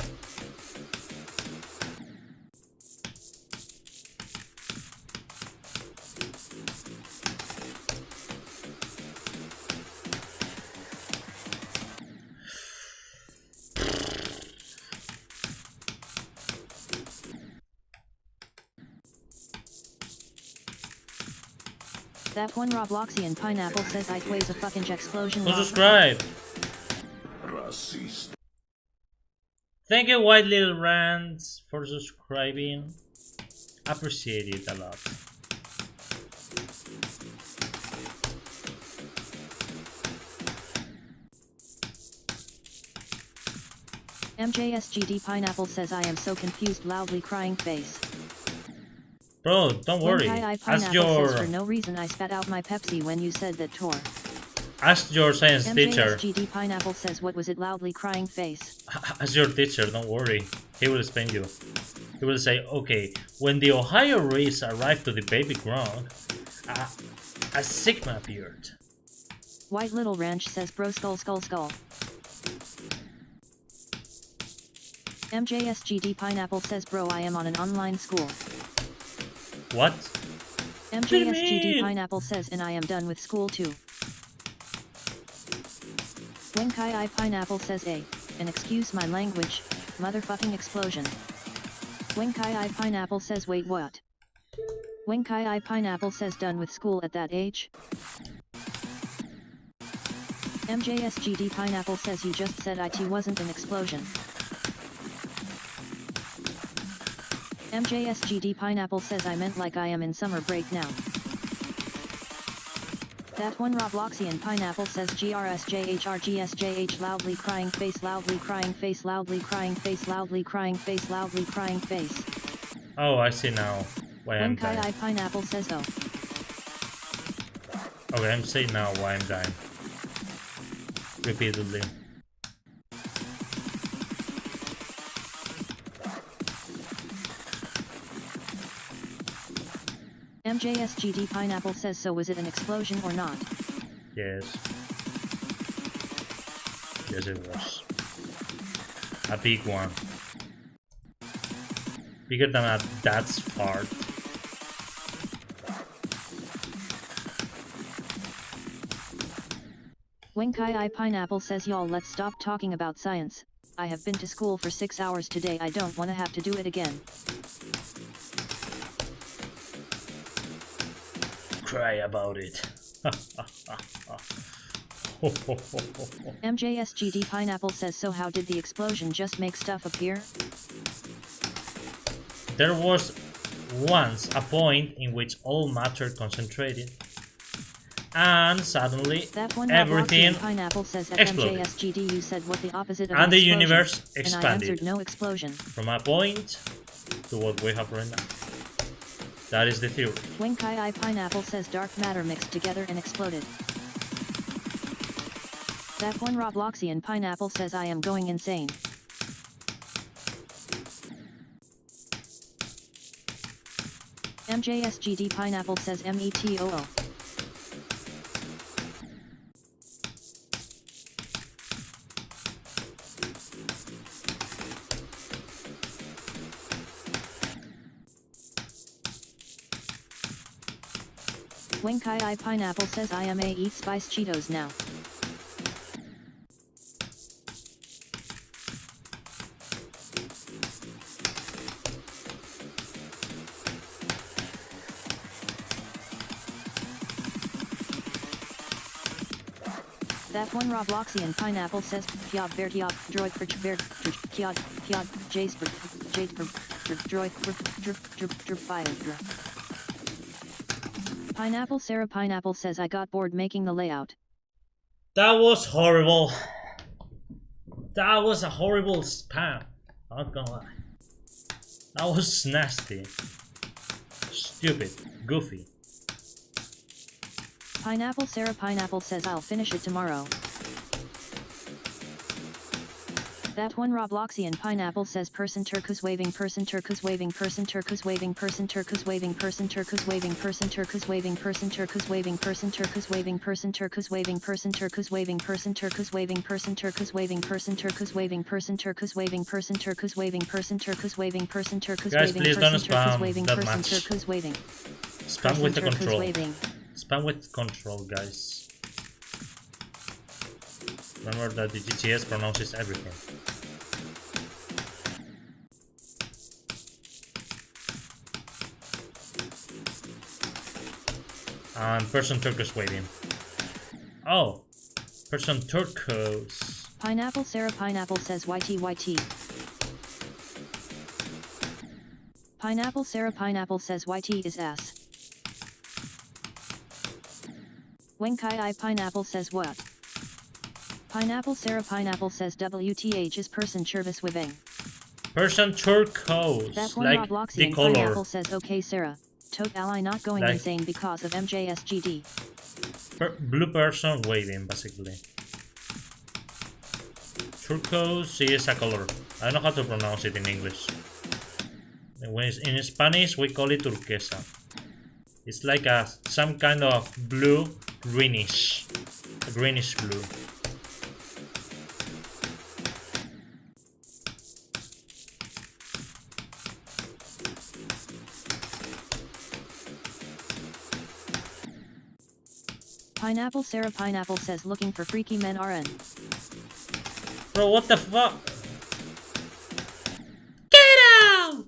That one Robloxian Pineapple says it weighs a fucking explosion. Subscribe. Thank you, White Little Rands, for subscribing. Appreciate it a lot. MJSGD Pineapple says, I am so confused, loudly crying face. Bro, don't worry. Ask your... Says, for no reason I spat out my Pepsi when you said that tour. Ask your science teacher. MJSGD Pineapple says, what was it loudly crying face? Ask your teacher, don't worry. He will explain you. He will say, okay, when the Ohio race arrived to the baby ground, a Sigma appeared. White Little Ranch says, bro skull skull skull. MJSGD Pineapple says, bro, I am on an online school. What? MJSGD Pineapple says, and I am done with school too. Wenkai I Pineapple says, and excuse my language, motherfucking explosion. Wenkai I Pineapple says, wait, what? Wenkai I Pineapple says, done with school at that age? MJSGD Pineapple says, you just said it wasn't an explosion. MJSGD Pineapple says, I meant like I am in summer break now. That one Robloxian Pineapple says, GRSJHRGSJH loudly crying face, loudly crying face, loudly crying face, loudly crying face, loudly crying face. Oh, I see now why I'm dying. I Pineapple says, oh. Okay, I'm saying now why I'm dying. Repeatedly. MJSGD Pineapple says, so was it an explosion or not? Yes. Yes, it was. A big one. Bigger than a dad's fart. Wenkai I Pineapple says, y'all, let's stop talking about science. I have been to school for 6 hours today. I don't want to have to do it again. Cry about it. MJSGD Pineapple says, so how did the explosion just make stuff appear? There was once a point in which all matter concentrated, and suddenly that one everything Pineapple says, at exploded. MJSGD you said what the opposite of and an the universe and I expanded answered no explosion. from a point to what we have right now. That is the theory. Wenkai I Pineapple says, dark matter mixed together and exploded. That one Robloxian Pineapple says, I am going insane. MJSGD Pineapple says, METOO. Wenkai I Pineapple says, I am a eat spice Cheetos now. That one Robloxian Pineapple says, Piod Vertiop, Droid Vert, Kiod, Jasper, Droid, Fire. Pineapple Sarah Pineapple says, I got bored making the layout. That was horrible. That was a horrible spam. Not gonna lie. That was nasty. Stupid. Goofy. Pineapple Sarah Pineapple says, I'll finish it tomorrow. That one Robloxian Pineapple says, person turcus waving person turcus waving person turcus waving person turcus waving person turcus waving person turcus waving person turcus waving person turcus waving person turcus waving person turcus waving person turcus waving person turcus waving person turcus waving person turcus waving person turcus waving person turcus waving person turcus Guys, waving please don't person turcus waving spam that person much. turcus waving. Spam with the control. Waving. Spam with control, guys. Remember that the GTS pronounces everything. And person turquoise waiting. Oh, person turquoise. Pineapple Sarah Pineapple says, YT. Pineapple Sarah Pineapple says, YT is ass. Wenkai I Pineapple says, what? Pineapple Sarah Pineapple says, WTH is person Chervis Wiveng. Person turquoise, That one like Robloxian the color. Pineapple says, okay Sarah, tote ally not going Like- insane because of MJSGD. blue person waving, basically. Turquoise is a color. I don't know how to pronounce it in English. When it's in Spanish, we call it turquesa. It's like some kind of blue, greenish, a greenish blue. Pineapple Sarah Pineapple says looking for freaky men RN. Bro, what the fuck? Get out!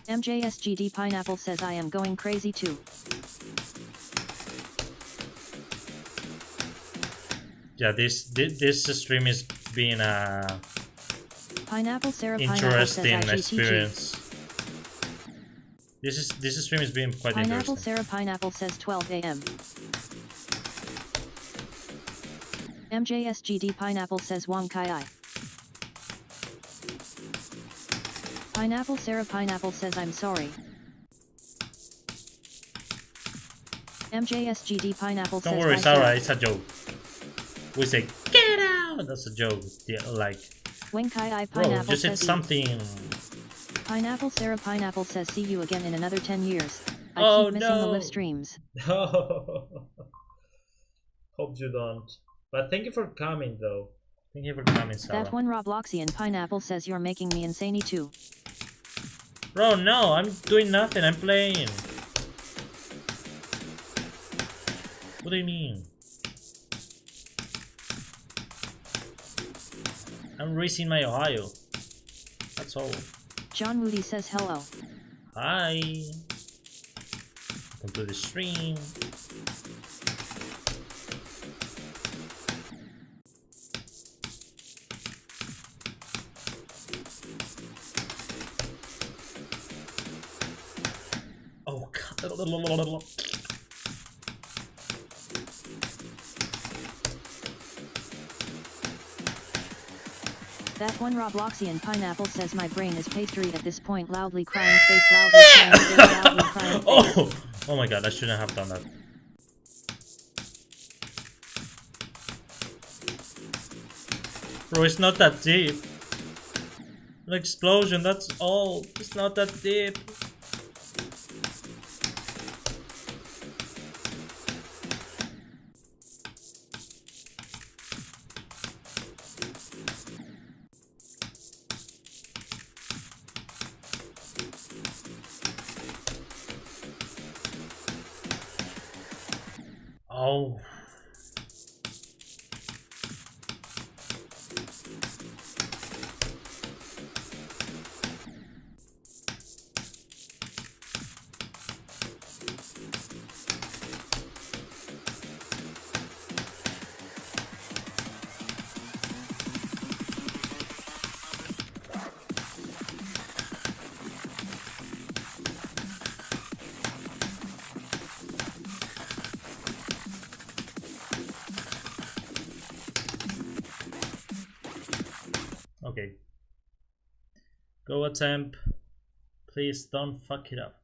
MJSGD Pineapple says I am going crazy too. Yeah, this stream is being a Pineapple Sarah Pineapple says interesting IGTG. experience. This stream is being quite Pineapple interesting. Sarah Pineapple says 12 AM. MJSGD Pineapple says Wong Kai I. Pineapple Sarah Pineapple says I'm sorry. MJSGD Pineapple says Don't worry, "Bye, Sarah, it's a joke. We say get out. That's a joke. Yeah, like, Wing Kai I bro, Pineapple you said says something. Pineapple Sarah Pineapple says see you again in another 10 years. I Oh, keep missing the no. live streams. Hope you don't. But thank you for coming, though. Thank you for coming, Sarah. That one Robloxian Pineapple says you're making me insane too. Bro, no, I'm doing nothing. I'm playing. What do you mean? I'm racing my Ohio. That's all. John Moody says hello. Hi. Welcome to the stream. Oh god. That one Robloxian Pineapple says my brain is pastry at this point, loudly crying face, loudly crying face, loudly crying face. Oh my god, I shouldn't have done that. Bro, it's not that deep. An explosion, that's all. It's not that deep. Oh. Okay. Go attempt. Please don't fuck it up.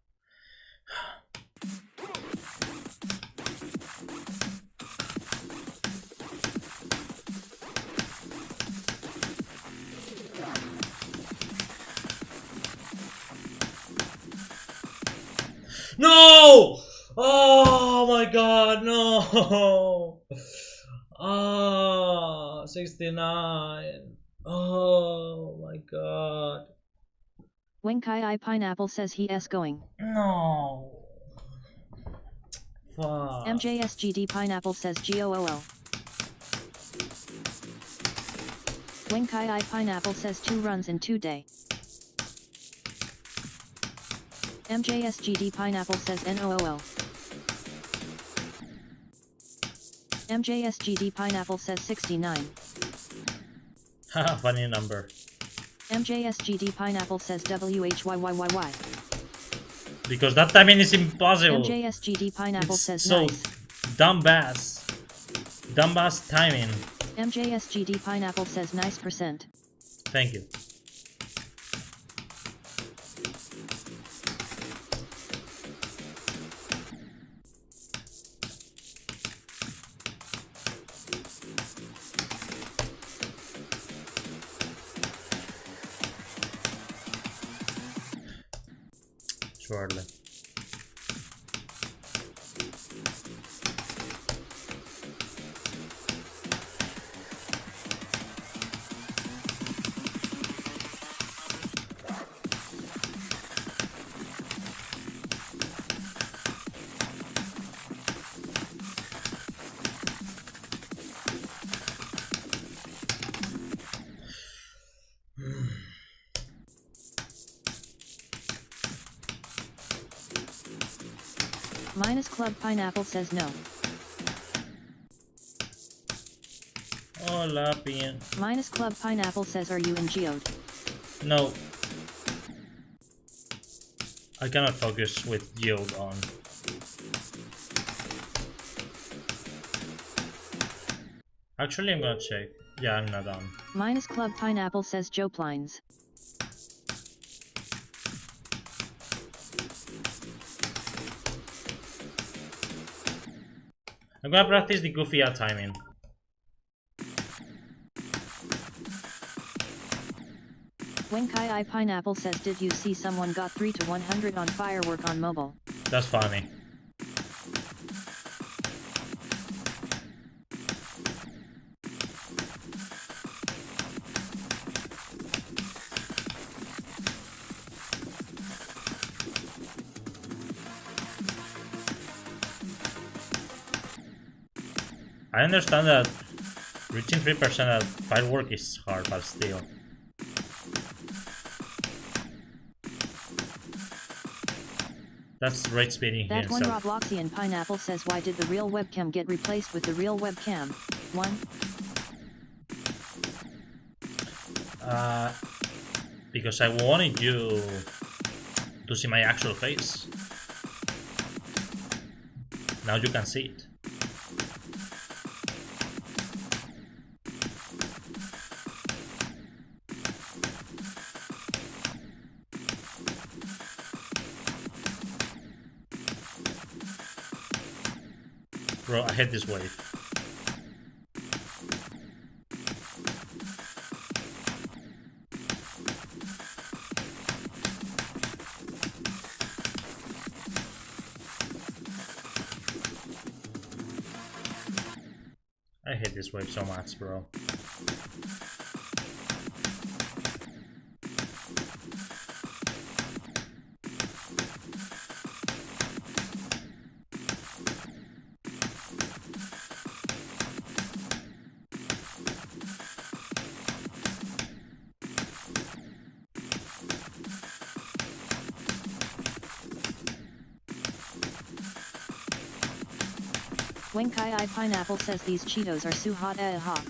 No! Oh my god, no! Ah, 69. Oh my god. Wing Kai I Pineapple says he is going. No. Fuck. MJSGD Pineapple says GOOL. Wing Kai I Pineapple says 2 runs in 2 day. MJSGD Pineapple says NOOL. MJSGD Pineapple says 69. Haha, funny number. MJSGD Pineapple says WHYYYY. Because that timing is impossible. MJSGD Pineapple It's says so nice. dumbass. Dumbass timing. MJSGD Pineapple says nice %. Thank you. Too early. Minus Club Pineapple says no. Hola, Pien. Minus Club Pineapple says are you in Geode? No. I cannot focus with Geode on. Actually, I'm gonna check. Yeah, I'm not on. Minus Club Pineapple says Joe Plines. I'm gonna practice the goofy ad timing. When Kai I Pineapple says did you see someone got 3 to 100 on firework on mobile? That's funny. I understand that reaching 3% at firework is hard, but still. That's rate speeding That one himself. Robloxian Pineapple says why did the real webcam get replaced with the real webcam? 1. Because I wanted you to see my actual face. Now you can see it. Bro, I hate this wave. I hate this wave so much, bro. When Kai I Pineapple says these Cheetos are so hot ha.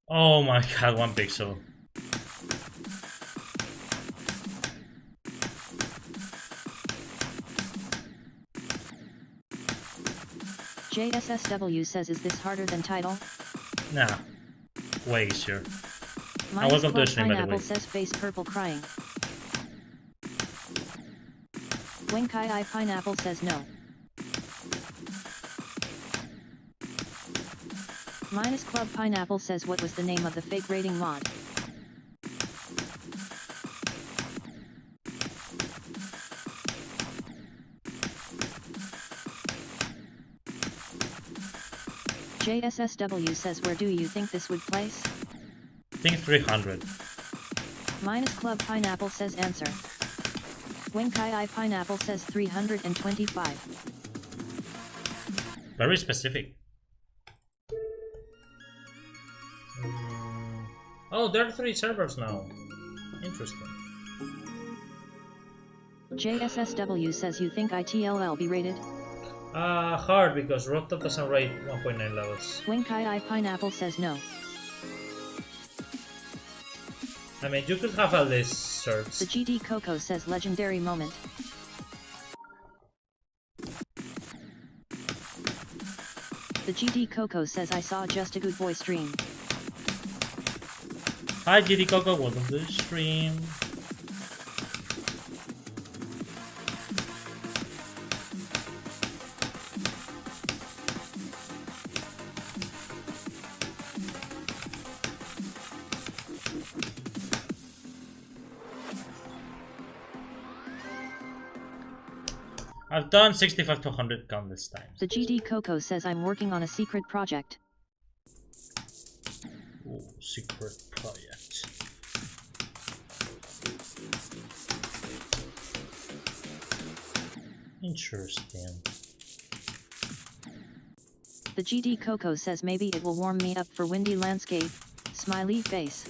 Oh my god, 1 pixel. JSSW says is this harder than title? Nah, way easier. Minus welcome to Club the stream, by the Pineapple way. says face purple crying. When Kai I Pineapple says no. Minus Club Pineapple says what was the name of the fake rating mod? JSSW says where do you think this would place? I think 300. Minus Club Pineapple says answer. When Kai I Pineapple says 325. Very specific. Oh, there are 3 servers now. Interesting. JSSW says you think ITLL be rated? Hard because Rooftop doesn't rate 1.9 levels. When Kai I Pineapple says no. I mean, you could have a list search. The GD Coco says legendary moment. The GD Coco says I saw just a good boy stream. Hi GD Coco, welcome to the stream. I've done 65 to 100 countless times. The GD Coco says I'm working on a secret project. Ooh, secret project. Interesting. The GD Coco says maybe it will warm me up for windy landscape. Smiley face.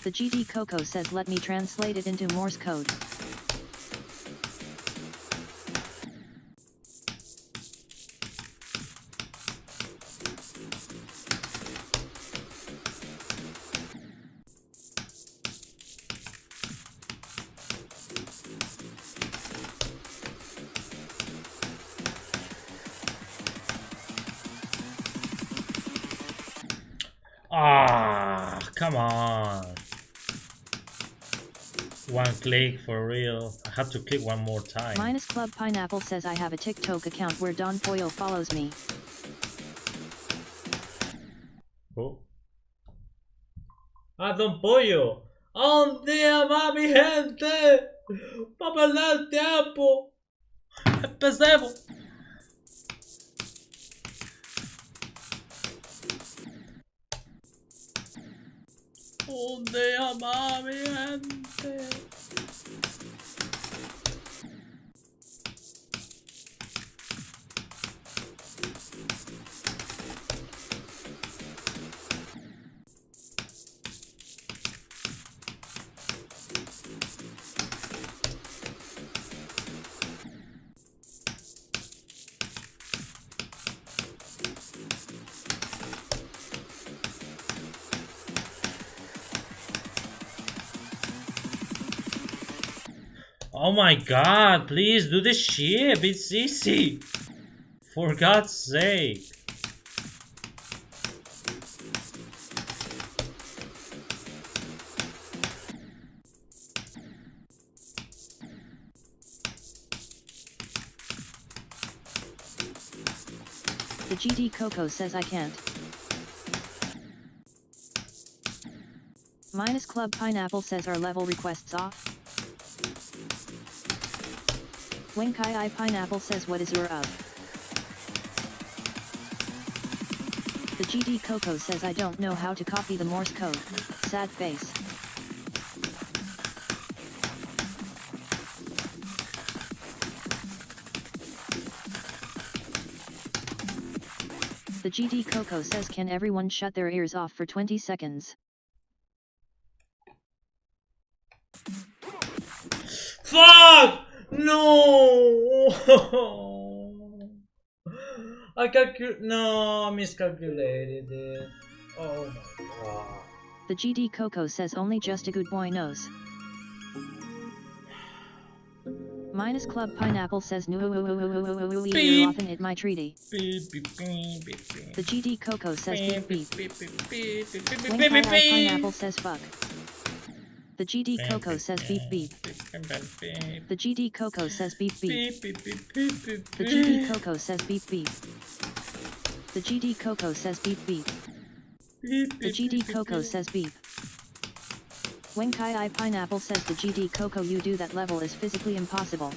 The GD Coco says let me translate it into Morse code. Ah, come on. One click for real. I have to click one more time. Minus Club Pineapple says I have a TikTok account where Don Pollo follows me. Oh. Ah, Don Pollo. Un día más, mi gente. Pa' perder el tiempo. Empecemos. Un día más, mi gente. Oh my god, please do the ship, it's easy. For God's sake. The GD Coco says I can't. Minus Club Pineapple says our level requests off. Wenkai I Pineapple says what is your of? The GD Coco says I don't know how to copy the Morse code. Sad face. The GD Coco says can everyone shut their ears off for 20 seconds. Fuck! No! No, I miscalculated it. Oh my god. The GD Coco says only just a good boy knows. Minus Club Pineapple says no you're often at my treaty. The GD Coco says beep beep. Wenkai I Pineapple says fuck. The GD Coco says beep beep. The GD Coco says beep beep. The GD Coco says beep beep. The GD Coco says beep beep. The GD Coco says beep. Wenkai I Pineapple says the GD Coco you do that level is physically impossible.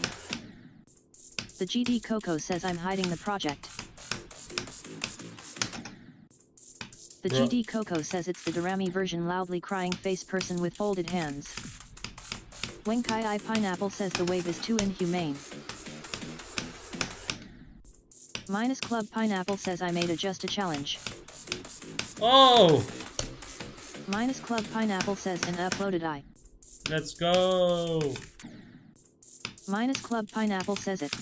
The GD Coco says I'm hiding the project. The GD Coco says it's the Dorami version loudly crying face person with folded hands. Wenkai I Pineapple says the wave is too inhumane. Minus Club Pineapple says I made a just a challenge. Oh! Minus Club Pineapple says and uploaded I. Let's go! Minus Club Pineapple says it.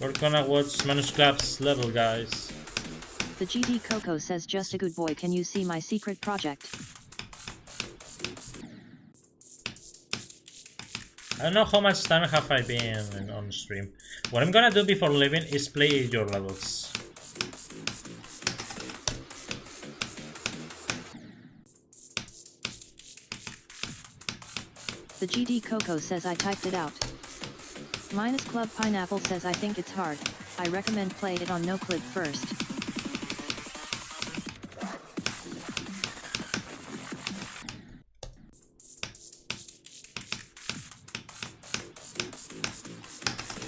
We're gonna watch Manus Club's level, guys. The GD Coco says just a good boy can you see my secret project? I don't know how much time have I been on stream. What I'm gonna do before leaving is play your levels. The GD Coco says I typed it out. Minus Club Pineapple says I think it's hard. I recommend play it on no clip first.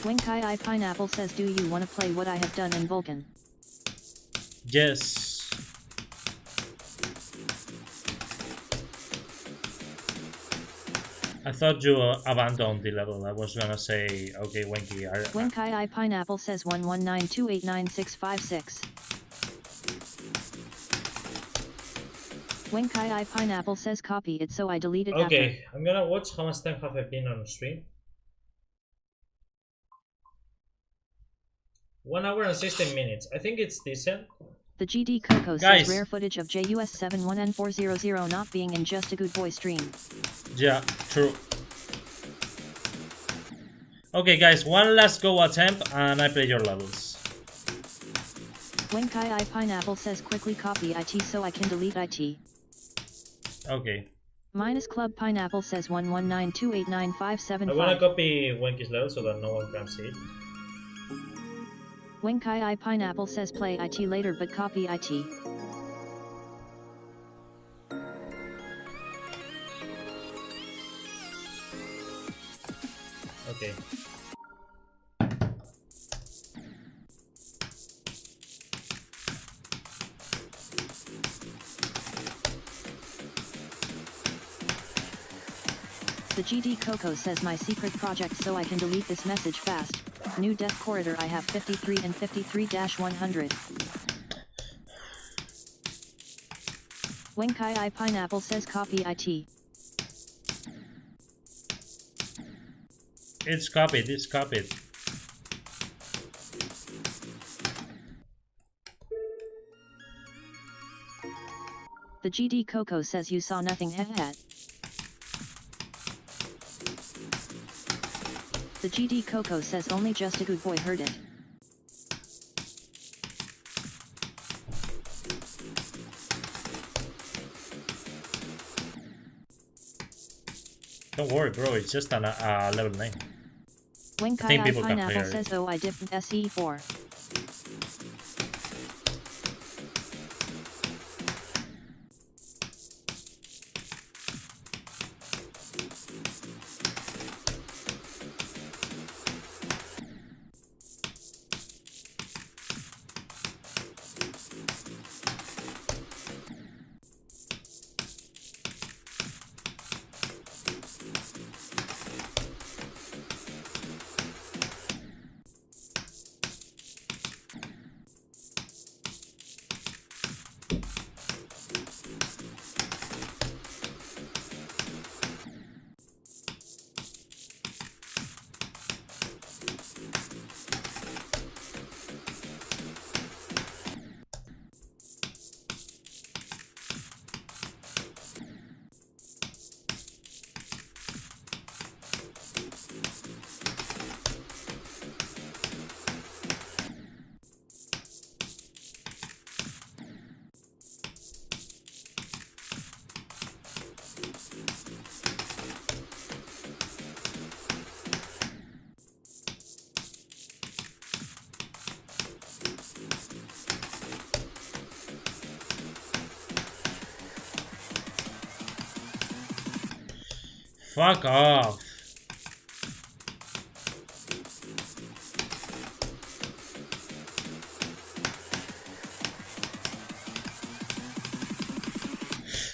Winkai I Pineapple says, do you wanna play what I have done in Vulkan? Yes. I thought you abandoned the level. I was gonna say, okay, Wenky. Winkai I Pineapple says 119289656. Winkai I Pineapple says copy it, so I delete it after. Okay, I'm gonna watch how much time have I been on stream. 1 hour and 16 minutes. I think it's decent. The GD Coco Guys. says rare footage of JUS71N400 not being in Just a Good Boy stream. Yeah, true. Okay, guys, one last go attempt and I play your levels. Winkai I Pineapple says quickly copy IT so I can delete IT. Okay. Minus Club Pineapple says 119289575. I wanna copy Wenky's level so that no one can see it. Winkai I Pineapple says play IT later but copy IT. Okay. The GD Coco says my secret project so I can delete this message fast. New death corridor I have 53 and 53-100. Winkai I Pineapple says copy IT. It's copied, it's copied. The GD Coco says you saw nothing head. The GD Coco says only Just a Good Boy heard it. Don't worry, bro, it's just a level 9. Winkai I Pineapple says oh I dipped SE4. Fuck off.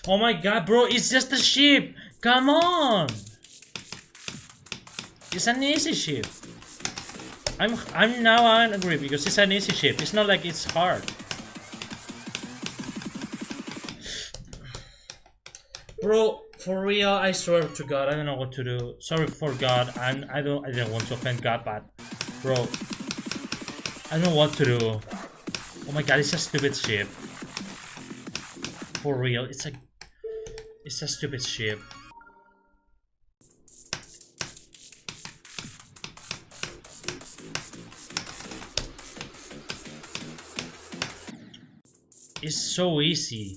Oh my god, bro, it's just a ship. Come on. It's an easy ship. I'm now angry because it's an easy ship. It's not like it's hard. Bro, for real, I swear to God, I don't know what to do. Sorry for God, and I didn't want to offend God, but bro, I don't know what to do. Oh my God, it's a stupid ship. For real, it's a stupid ship. It's so easy.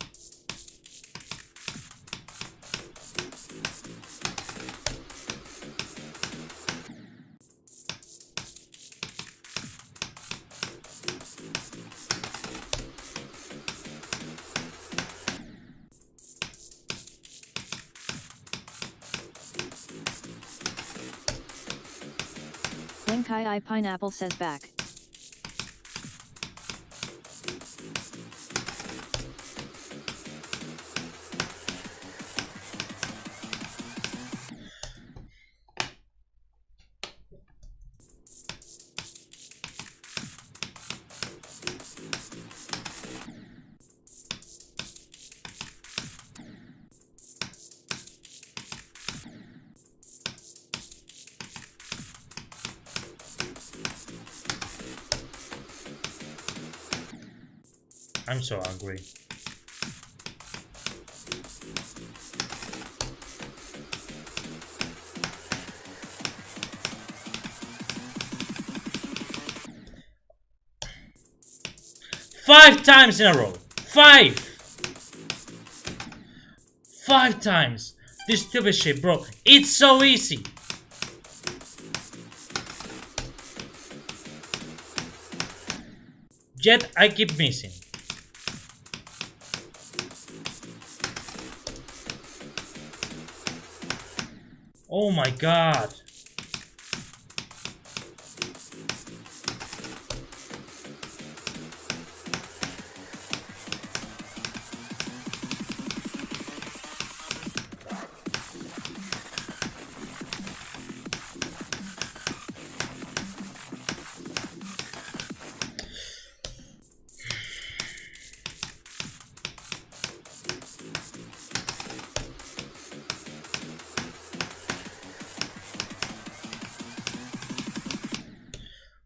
When Kai I Pineapple says back. I'm so angry. Five times in a row. Five times. This stupid shit, bro. It's so easy. Yet I keep missing. Oh my god.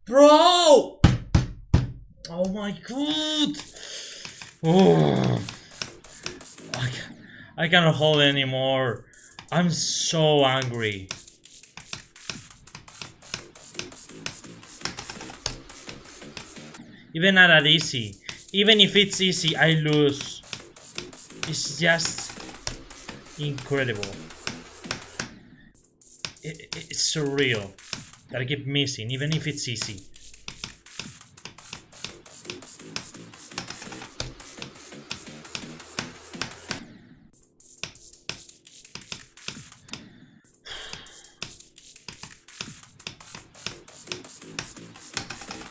Bro! Oh my god! Oh. I cannot hold it anymore. I'm so angry. Even at that easy. Even if it's easy, I lose. It's just incredible. It's surreal that I keep missing, even if it's easy.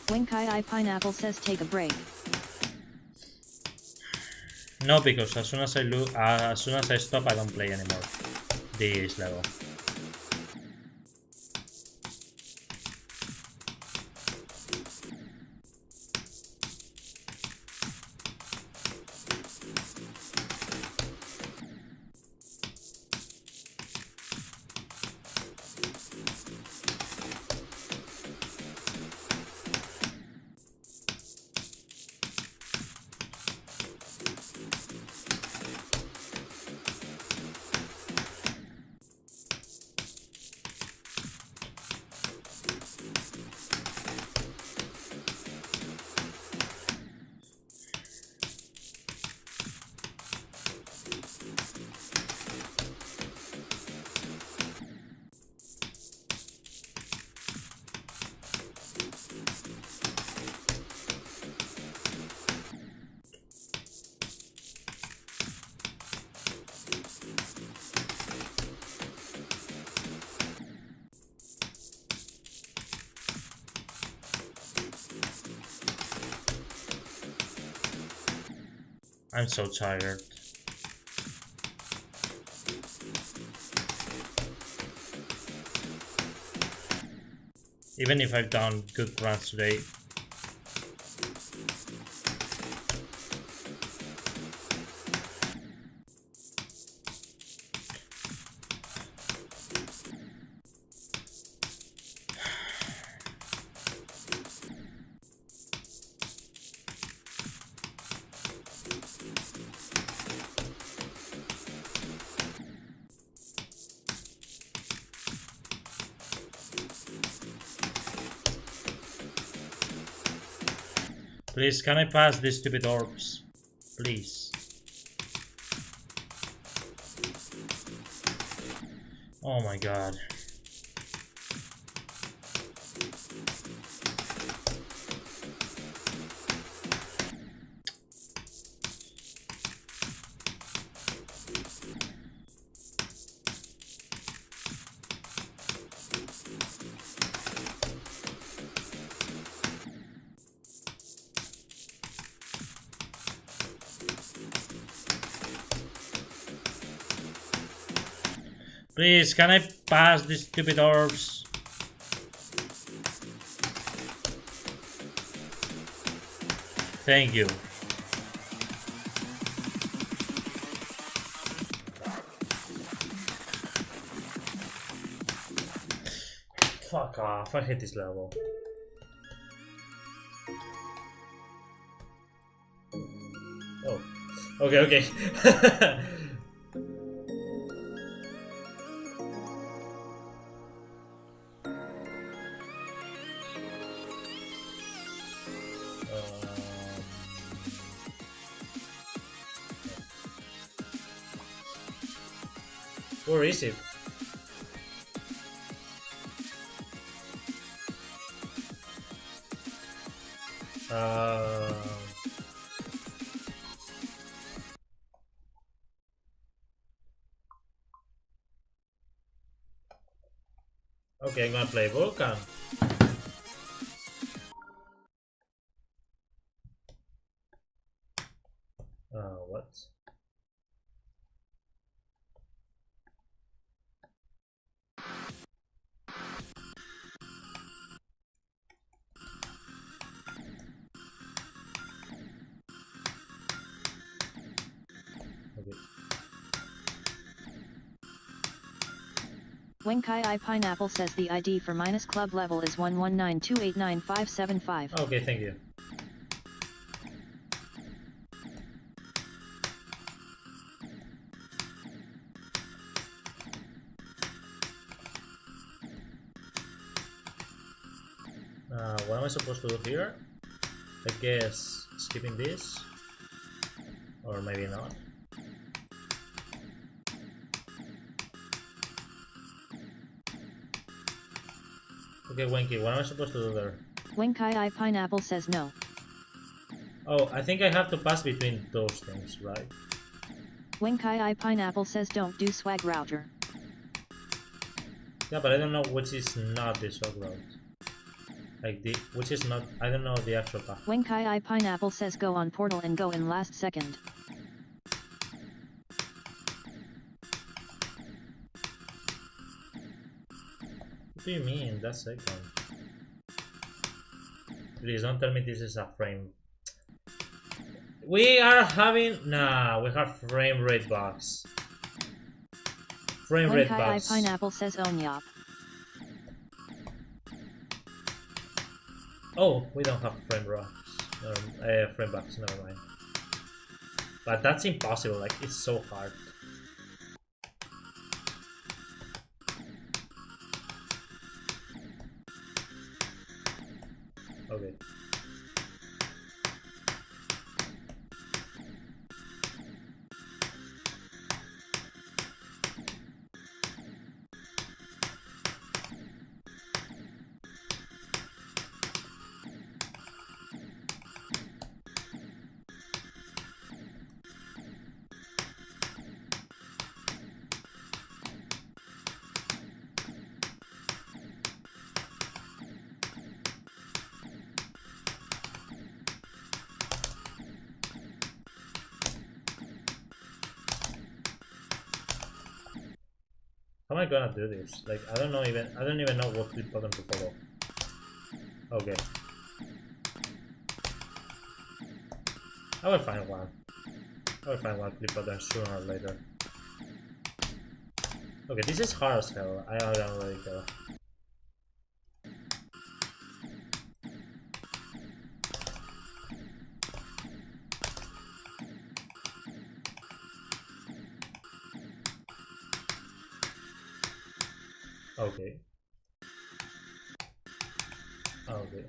When Kai I Pineapple says take a break. No, because as soon as I stop, I don't play anymore this level. I'm so tired. Even if I've done good runs today. Please, can I pass these stupid orbs? Please. Oh my god. Please, can I pass these stupid orbs? Thank you. Fuck off, I hate this level. Oh. Okay, okay. Where is it? Okay, I'm gonna play Vulcan. What? Okay. Wenkai I Pineapple says the ID for minus club level is 119289575. Okay, thank you. What am I supposed to do here? I guess skipping this, or maybe not. Okay, Wenky, what am I supposed to do there? Wenkai I Pineapple says no. Oh, I think I have to pass between those things, right? Wenkai I Pineapple says don't do swag router. Yeah, but I don't know which is not the swag route. Like which is not, I don't know the actual path. Wenkai I Pineapple says go on portal and go in last second. What do you mean, that second? Please don't tell me this is a frame. We are having, nah, we have frame rate bugs. Frame rate Wenkai I bugs. Pineapple says Onyop. Oh, we don't have frame bugs, never mind. But that's impossible, like it's so hard. Okay. How am I gonna do this? Like I don't even know what click button to follow. Okay. I will find one. I will find one click button sooner or later. Okay, this is hard as hell. I don't really care. Okay. Okay.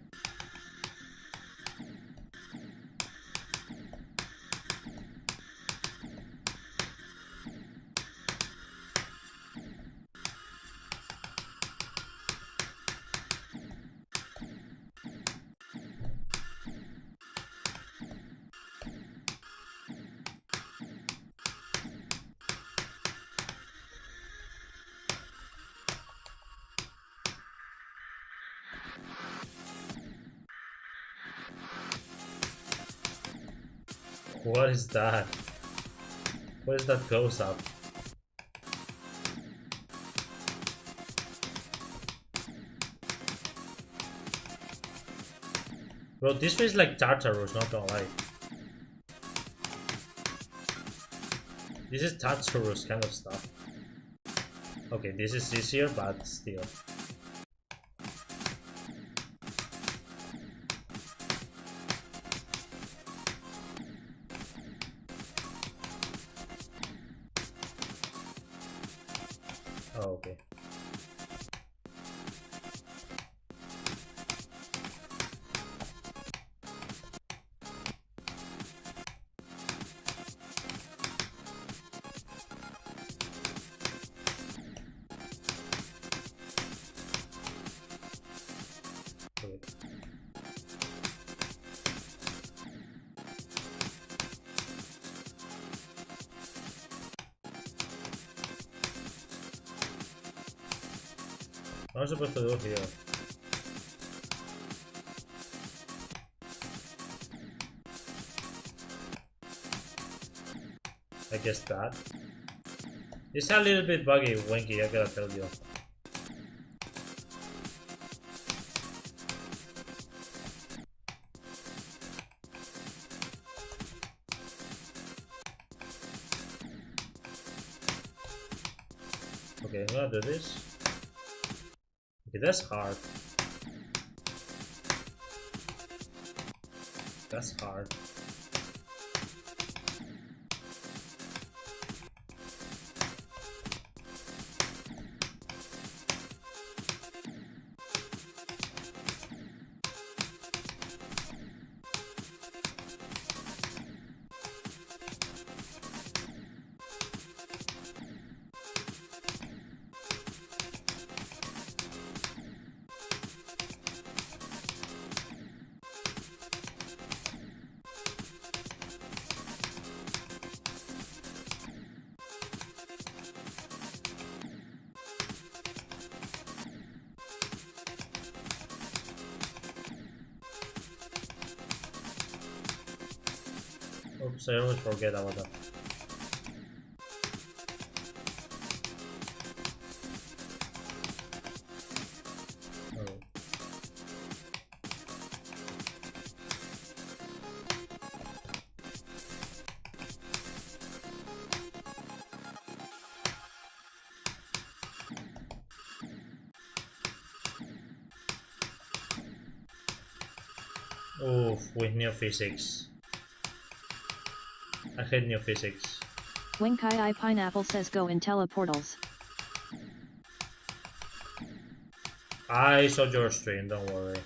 What is that? What is that goes up? Bro, this feels like Tartarus, not gonna lie. This is Tartarus kind of stuff. Okay, this is easier, but still. Oh, okay. Wait. What am I supposed to do here? I guess that. It's a little bit buggy, Winky, I gotta tell you. Okay, I'm gonna do this. Okay, that's hard. That's hard. Oops, I always forget about that. Oh. Oof, with new physics. I hate new physics. Wenkai I Pineapple says go in teleportals. I saw your stream, don't worry.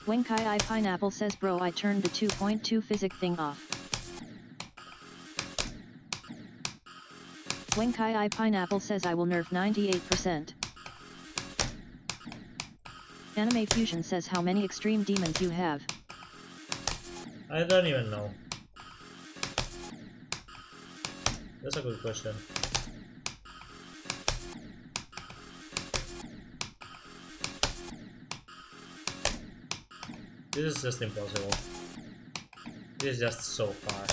Wenkai I Pineapple says bro I turned the 2.2 physic thing off. Wenkai I Pineapple says I will nerf 98%. Anime Fusion says how many extreme demons you have. I don't even know. That's a good question. This is just impossible. This is just so far.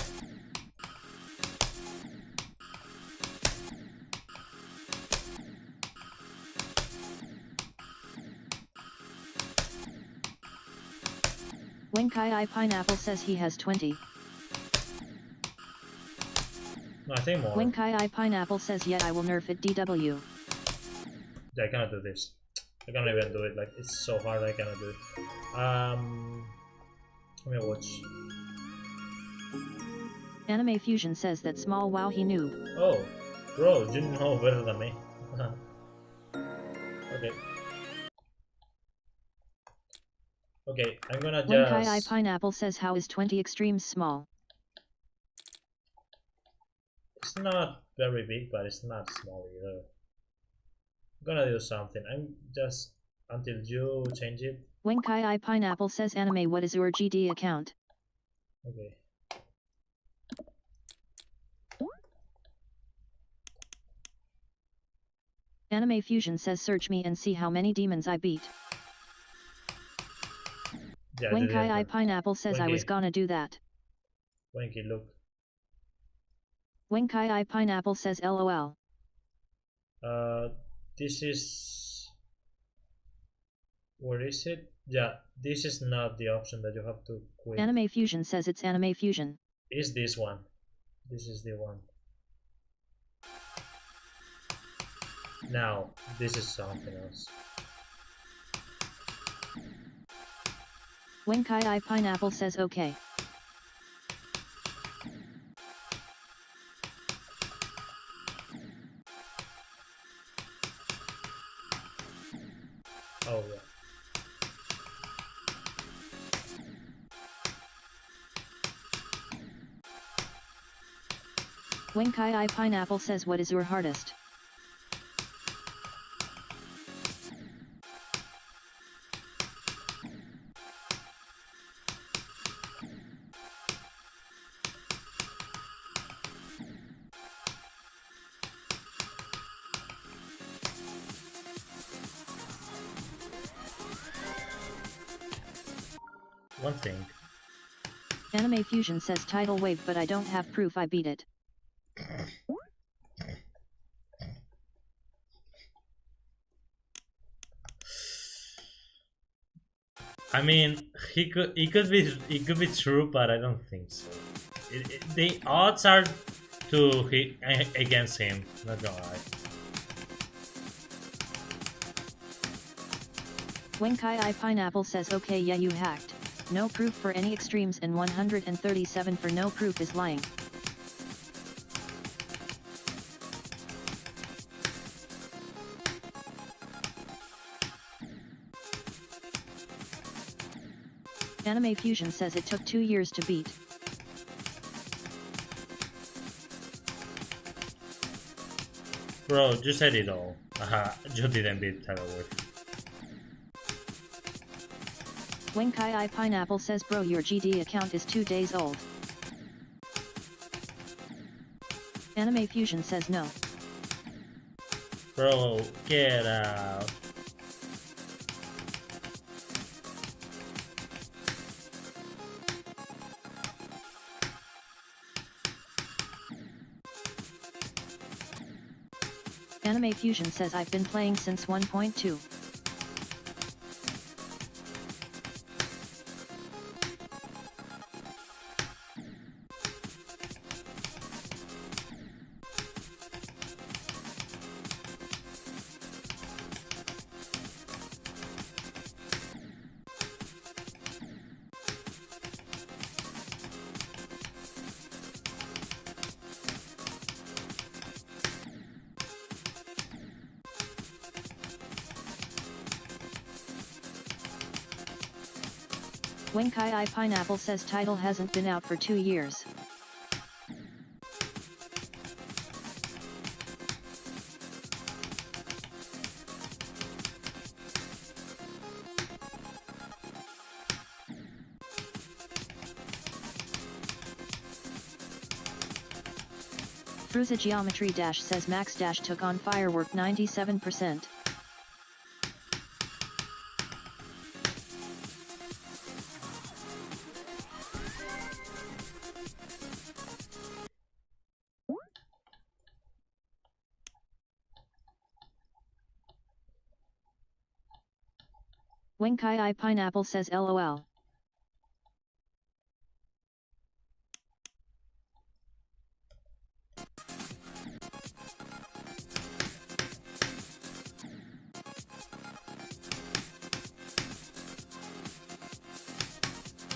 Wenkai I Pineapple says he has 20. No, I think more. Wenkai I Pineapple says yet I will nerf it DW. I cannot do this. I can't even do it. Like, it's so hard. I cannot do it. Let me watch. Anime Fusion says that small wow he noob. Oh, bro, you know better than me. Okay. Okay, I'm gonna just. Wenkai I Pineapple says how is 20 extremes small. It's not very big, but it's not small either. I'm gonna do something. I'm just until you change it. Wenkai I Pineapple says anime what is your GD account? Okay. Anime Fusion says search me and see how many demons I beat. Yeah, Wenkai I Pineapple says I was Wenki. gonna do that. Wenki, look. Wenkai I Pineapple says LOL. This is... Where is it? Yeah, this is not the option that you have to quit. Anime Fusion says it's Anime Fusion. Is this one. This is the one. Now, this is something else. Wenkai I Pineapple says okay. Oh yeah. Wenkai I Pineapple says what is your hardest? One thing. Anime Fusion says tidal wave but I don't have proof I beat it. I mean, it could be true, but I don't think so. The odds are against him. Not gonna lie. Wenkai I Pineapple says okay yeah you hacked. No proof for any extremes and 137 for no proof is lying. Anime Fusion says it took 2 years to beat. Bro, you said it all. You didn't beat tidal wave. Wenkai I Pineapple says bro your GD account is 2 days old. Anime Fusion says no. Bro, get out. Anime Fusion says I've been playing since 1.2. Wenkai I Pineapple says title hasn't been out for 2 years. Fruza Geometry Dash says Max Dash took on Firework 97%. Wenkai I Pineapple says LOL.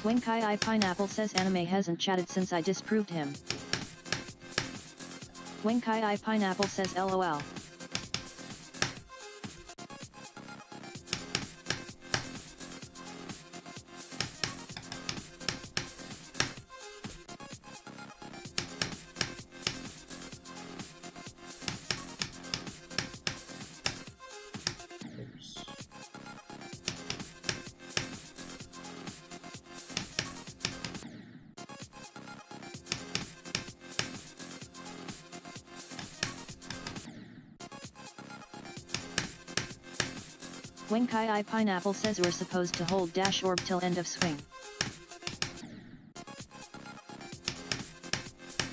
Wenkai I Pineapple says anime hasn't chatted since I disproved him. Wenkai I Pineapple says LOL. Oops. Wing Kai I Pineapple says we're supposed to hold dash orb till end of swing.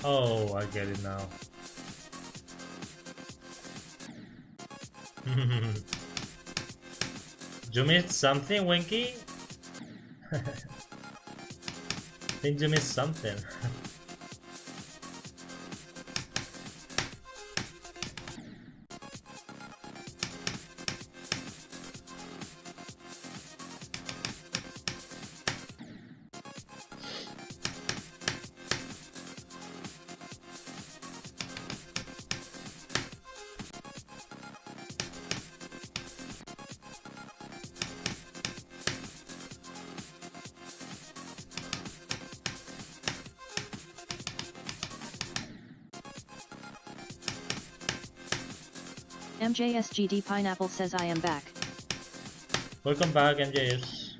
Oh, I get it now. You missed something, Winky? Think you missed something. MJSGD Pineapple says I am back. Welcome back, MJS.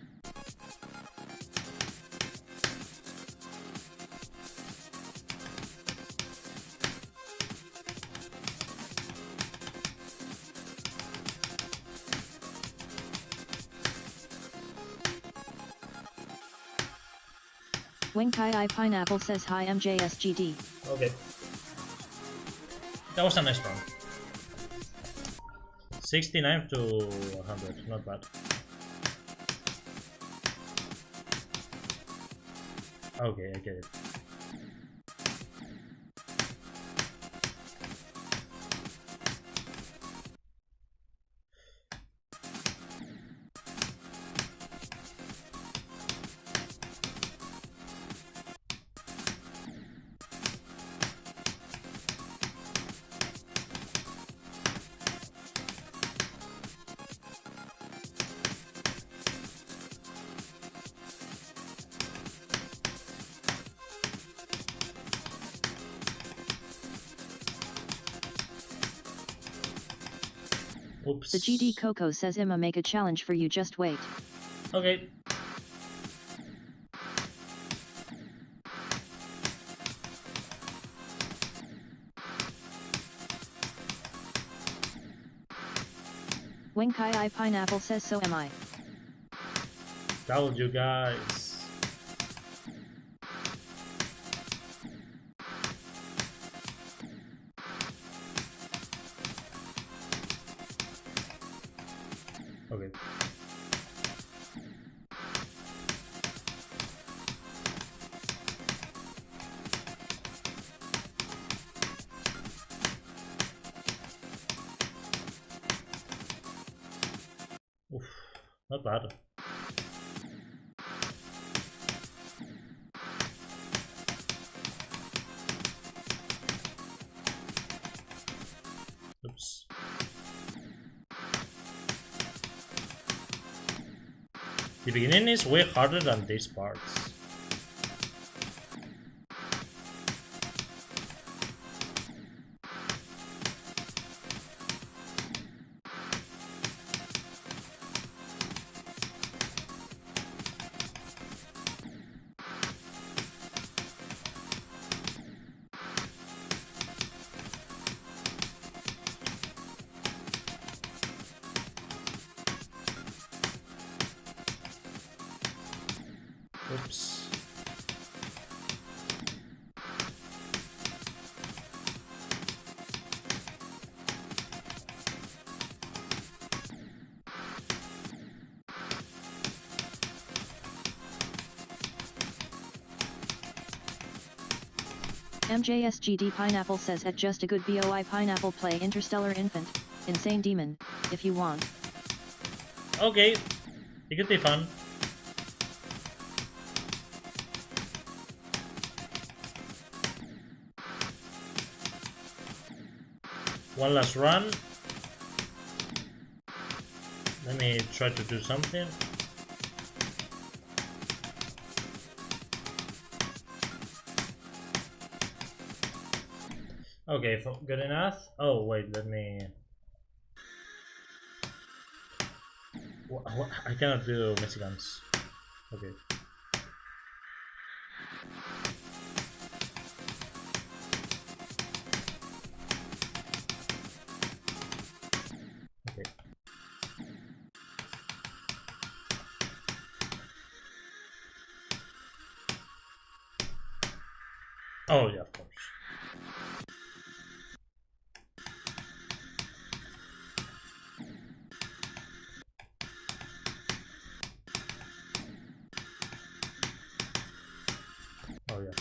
Wing Kai I Pineapple says hi MJSGD. Okay. That was a nice round. 69 to 100, not bad. Okay, I get it. Oops. The GD Coco says I'ma make a challenge for you, just wait. Okay. Wing Kai I Pineapple says so am I. Told you guys. Okay. Oof, not bad. Oops. The beginning is way harder than these parts. Oops. MJSGD Pineapple says at just a good BOI Pineapple play Interstellar Infant, Insane Demon, if you want. Okay, it could be fun. One last run. Let me try to do something. Okay, good enough. Oh wait, let me. I cannot do Mexicans. Okay. Okay. Oh yeah, of course. Oh yeah.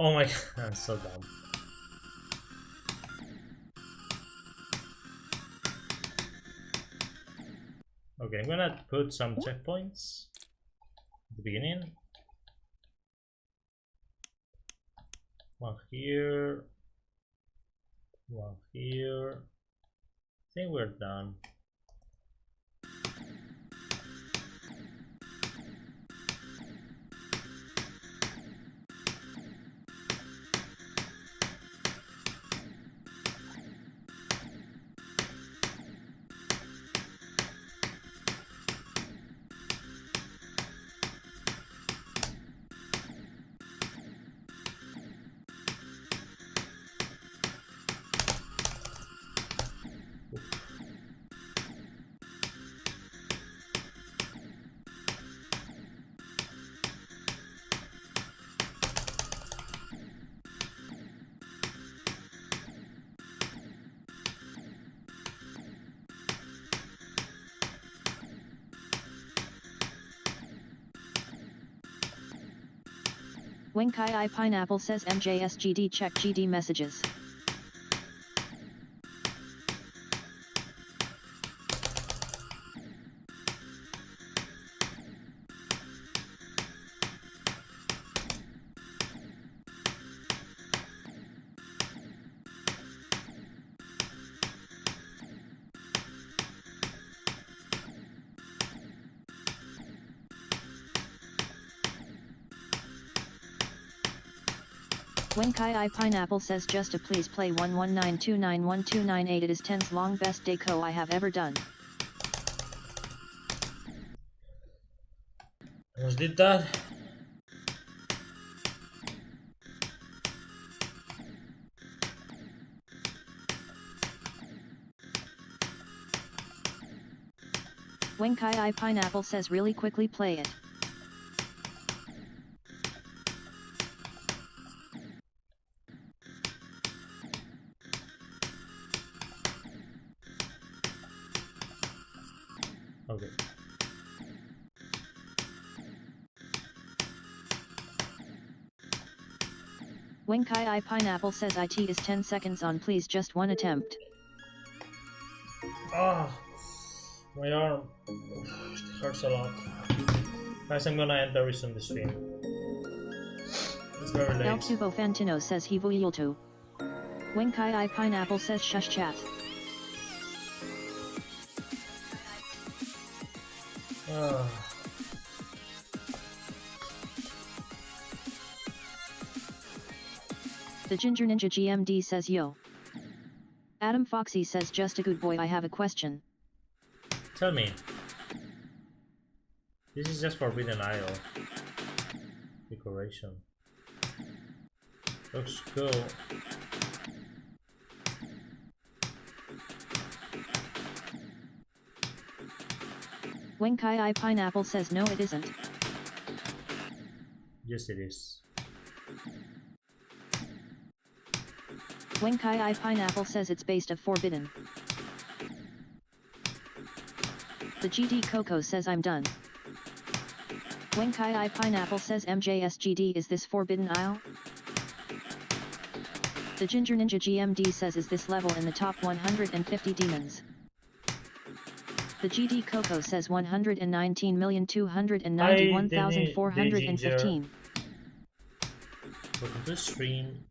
Oh my god, I'm so dumb. Okay, I'm gonna put some checkpoints at the beginning. One here. One here. I think we're done. Wenkai I Pineapple says MJSGD check GD messages. Wenkai I Pineapple says just to please play 119291298. It is 10's long best deco I have ever done. Almost did that. Wenkai I Pineapple says really quickly play it. Okay. Wenkai I Pineapple says IT is 10 seconds on, please just one attempt. Ah, my arm. It hurts a lot. Guys, I'm gonna end very soon this stream. It's very late. Eltsubo Fantino says Hivuyultu. Wenkai I Pineapple says shush chat. Ah. The Ginger Ninja GMD says yo. Adam Foxy says just a good boy. I have a question. Tell me. This is just Forbidden Isle. Decoration. Looks cool. Wenkai I Pineapple says no it isn't. Yes it is. Wenkai I Pineapple says it's based of Forbidden. The GD Coco says I'm done. Wenkai I Pineapple says MJSGD is this Forbidden Isle? The Ginger Ninja GMD says is this level in the top 150 demons? The GD Coco says 119,291,415. Welcome to the stream.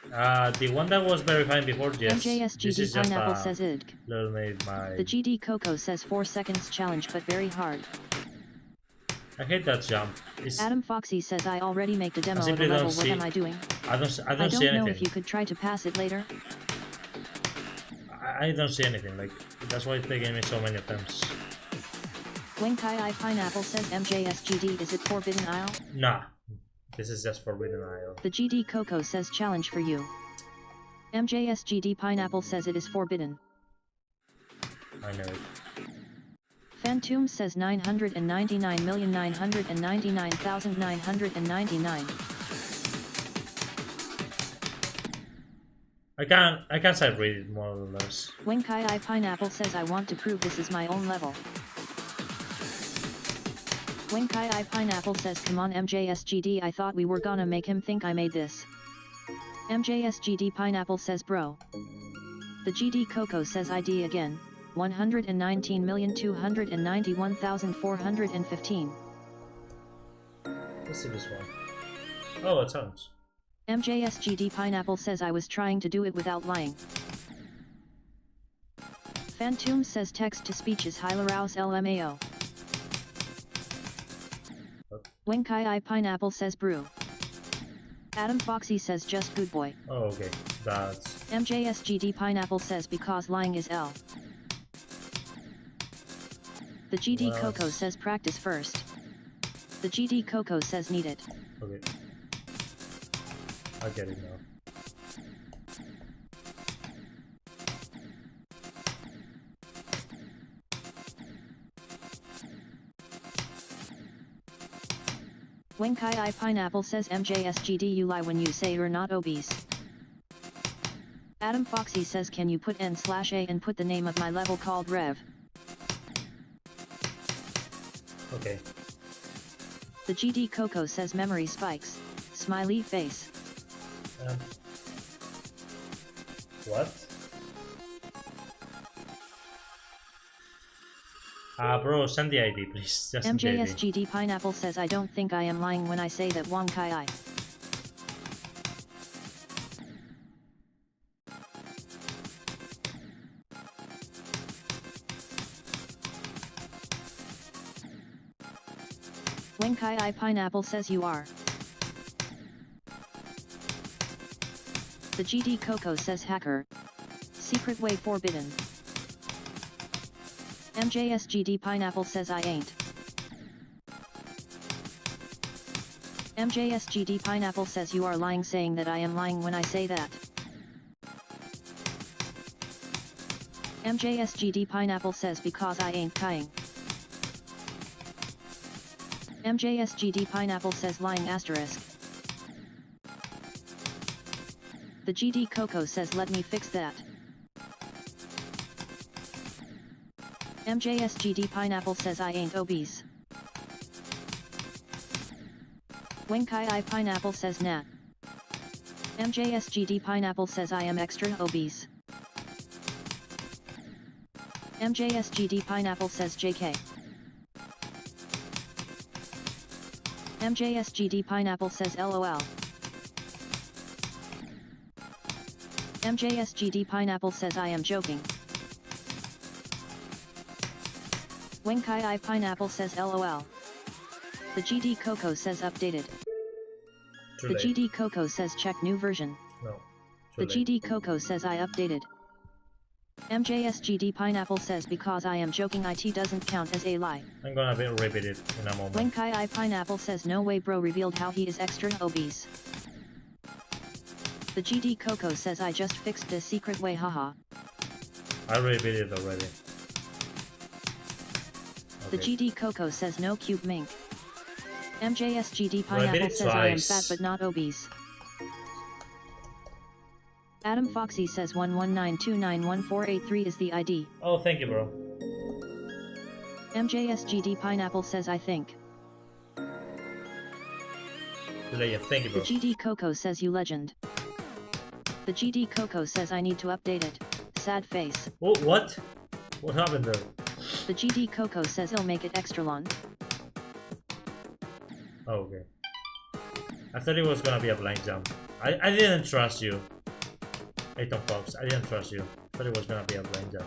The one that was verifying before, yes. This MJSGD is just Pineapple a says idg. little made my... The GD Coco says 4 seconds challenge but very hard. I hate that jump. It's... Adam Foxy says I already make the demo of simply the level. don't What see- am I doing? I don't see I don't anything. know if you could try to pass it later. I don't see anything. Like, that's why it's taking me so many attempts. Wenkai I Pineapple says MJSGD, is it Forbidden Isle? Nah, this is just Forbidden Isle. The GD Coco says challenge for you. MJSGD Pineapple says it is forbidden. I know it. Phantom says 999,999,999. I can't sight read it more or less. Wenkai I Pineapple says I want to prove this is my own level. Wenkai I Pineapple says come on MJSGD, I thought we were gonna make him think I made this. MJSGD Pineapple says bro. The GD Coco says ID again, 119,291,415. Let's see this one. Oh, it sounds. MJSGD Pineapple says I was trying to do it without lying. Phantom says text to speech is Hylarouse LMAO. Wenkai I Pineapple says brew. Adam Foxy says just good boy. Oh, okay. That's... MJSGD Pineapple says because lying is L. The GD Coco says practice first. The GD Coco says need it. Okay. I get it now. Wenkai I Pineapple says MJSGD you lie when you say you're not obese. Adam Foxy says can you put n/a and put the name of my level called Rev. Okay. The GD Coco says memory spikes, smiley face. What? Bro, send the ID, please. Just send the ID. MJSGD Pineapple says I don't think I am lying when I say that Wenkai I. Wenkai I Pineapple says you are. The GD Coco says hacker. Secret way forbidden. MJSGD Pineapple says I ain't. MJSGD Pineapple says you are lying saying that I am lying when I say that. MJSGD Pineapple says because I ain't kying. MJSGD Pineapple says lying asterisk. The GD Coco says let me fix that. MJSGD Pineapple says I ain't obese. Wenkai I Pineapple says nah. MJSGD Pineapple says I am extra obese. MJSGD Pineapple says JK. MJSGD Pineapple says LOL. MJSGD Pineapple says I am joking. Wenkai I Pineapple says LOL. The GD Coco says updated. The GD Coco says check new version. No. The GD Coco says I updated. MJSGD Pineapple says because I am joking it doesn't count as a lie. I'm gonna repeat it in a moment. Wenkai I Pineapple says no way bro revealed how he is extra obese. The GD Coco says I just fixed the secret way haha. I repeated it already. The GD Coco says no cube mink. MJSGD Pineapple says I am fat but not obese. Adam Foxy says 119291483 is the ID. Oh, thank you, bro. MJSGD Pineapple says I think. Thank you, bro. The GD Coco says you legend. The GD Coco says I need to update it. Sad face. Oh, what? What happened there? The GD Coco says he'll make it extra long. Oh, okay. I thought it was gonna be a blind jump. I didn't trust you. Atom Fox, I didn't trust you. Thought it was gonna be a ranger.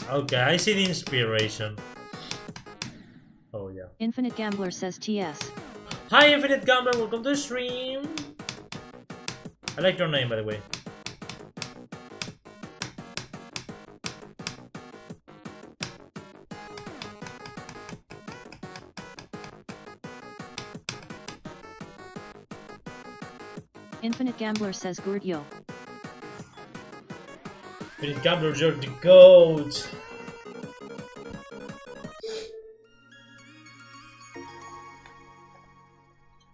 Okay, I see the inspiration. Oh yeah. Infinite Gambler says TS. Hi Infinite Gambler, welcome to the stream. I like your name by the way. Infinite Gambler says Gurt yo. Infinite Gambler, you're the GOAT.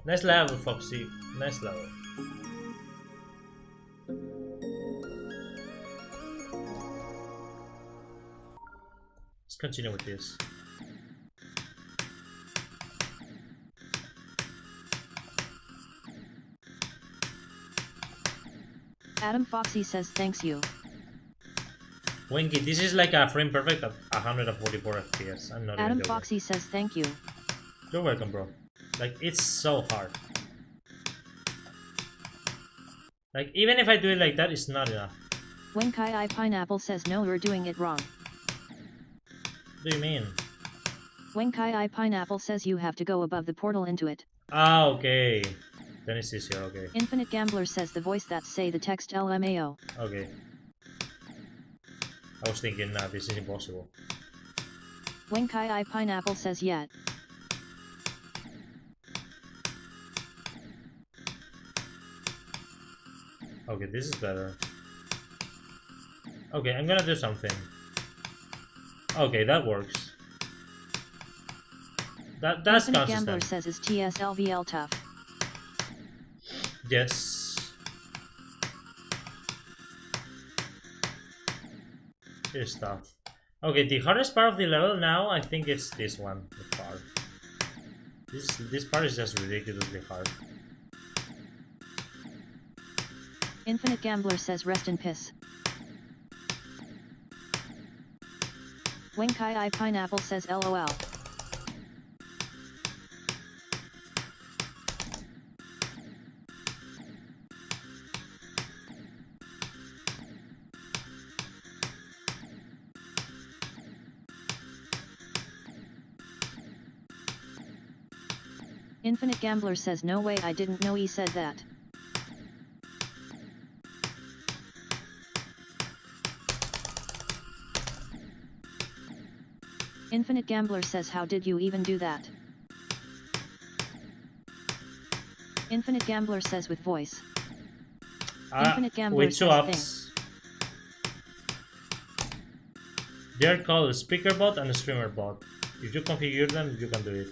Nice level, Foxy. Nice level. Let's continue with this. Adam Foxy says thanks you. Winky, this is like a frame perfect at 144 FPS. I'm not Adam even joking. Foxy says thank you. You're welcome, bro. Like, it's so hard. Like, even if I do it like that, it's not enough. When Kai I Pineapple says no, you're doing it wrong. What do you mean? When Kai I Pineapple says you have to go above the portal into it. Ah, okay. Then it's easier, okay. Infinite Gambler says the voice that say the text LMAO. Okay. I was thinking, nah, this is impossible. When Kai I Pineapple says yet. Okay, this is better. Okay, I'm gonna do something. Okay, that works. That's Infinite Gambler consistent. says is TSLVL tough. Yes. Here's stuff. Okay, the hardest part of the level now, I think it's this one, the part. This part is just ridiculously hard. Infinite Gambler says rest in piss. When Kai I Pineapple says LOL. Infinite Gambler says no way, I didn't know he said that. Infinite Gambler says how did you even do that? Infinite Gambler says with voice. Infinite Gambler with two says ups. They're called a speaker bot and a streamer bot. If you configure them, you can do it.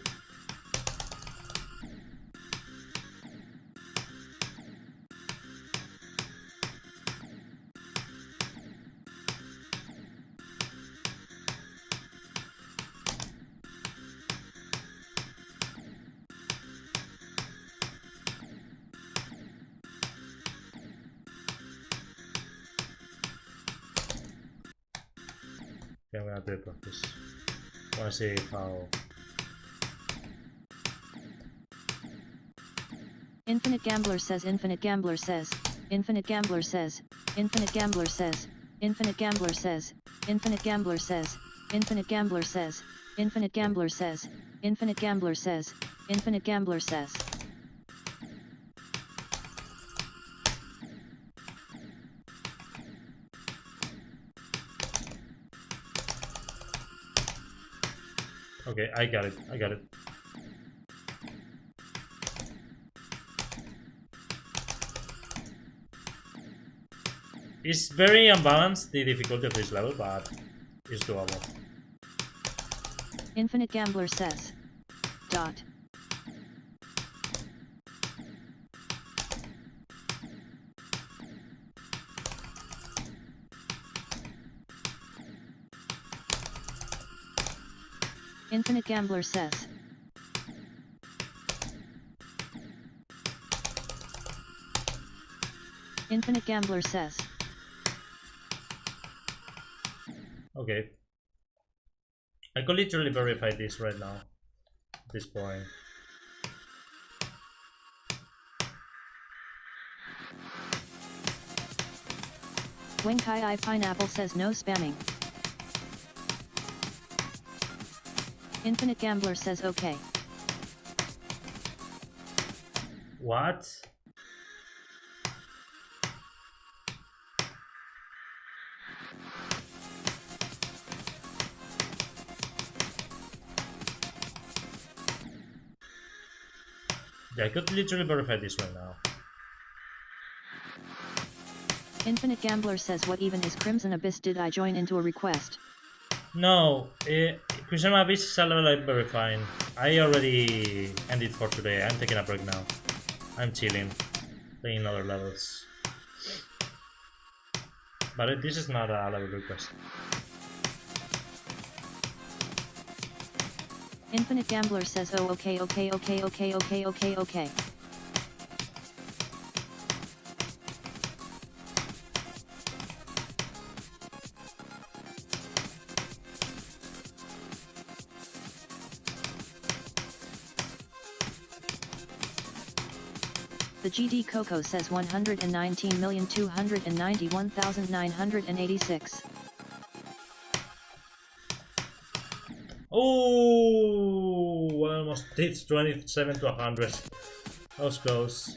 Okay, I'm gonna do it practice. I wanna see how. Infinite Gambler says Infinite Gambler says Infinite Gambler says Infinite Gambler says Infinite Gambler says Infinite Gambler says Infinite Gambler says Infinite Gambler says Infinite Gambler says Infinite Gambler says. Okay, I got it. I got it. It's very unbalanced, the difficulty of this level, but it's doable. Infinite Gambler says. Dot. Infinite Gambler says. Infinite Gambler says. Okay. I could literally verify this right now. at this point. When Kai I Pineapple says no spamming. Infinite Gambler says okay. What? Yeah, I could literally verify this right now. Infinite Gambler says what even is Crimson Abyss? Did I join into a request? No, Crimson Abyss is a level I'm verifying. I already ended for today. I'm taking a break now. I'm chilling, playing other levels. But this is not a level request. Infinite Gambler says oh okay. The GD Coco says 119,291,986. Oh, almost hits 27 to 100. That was close.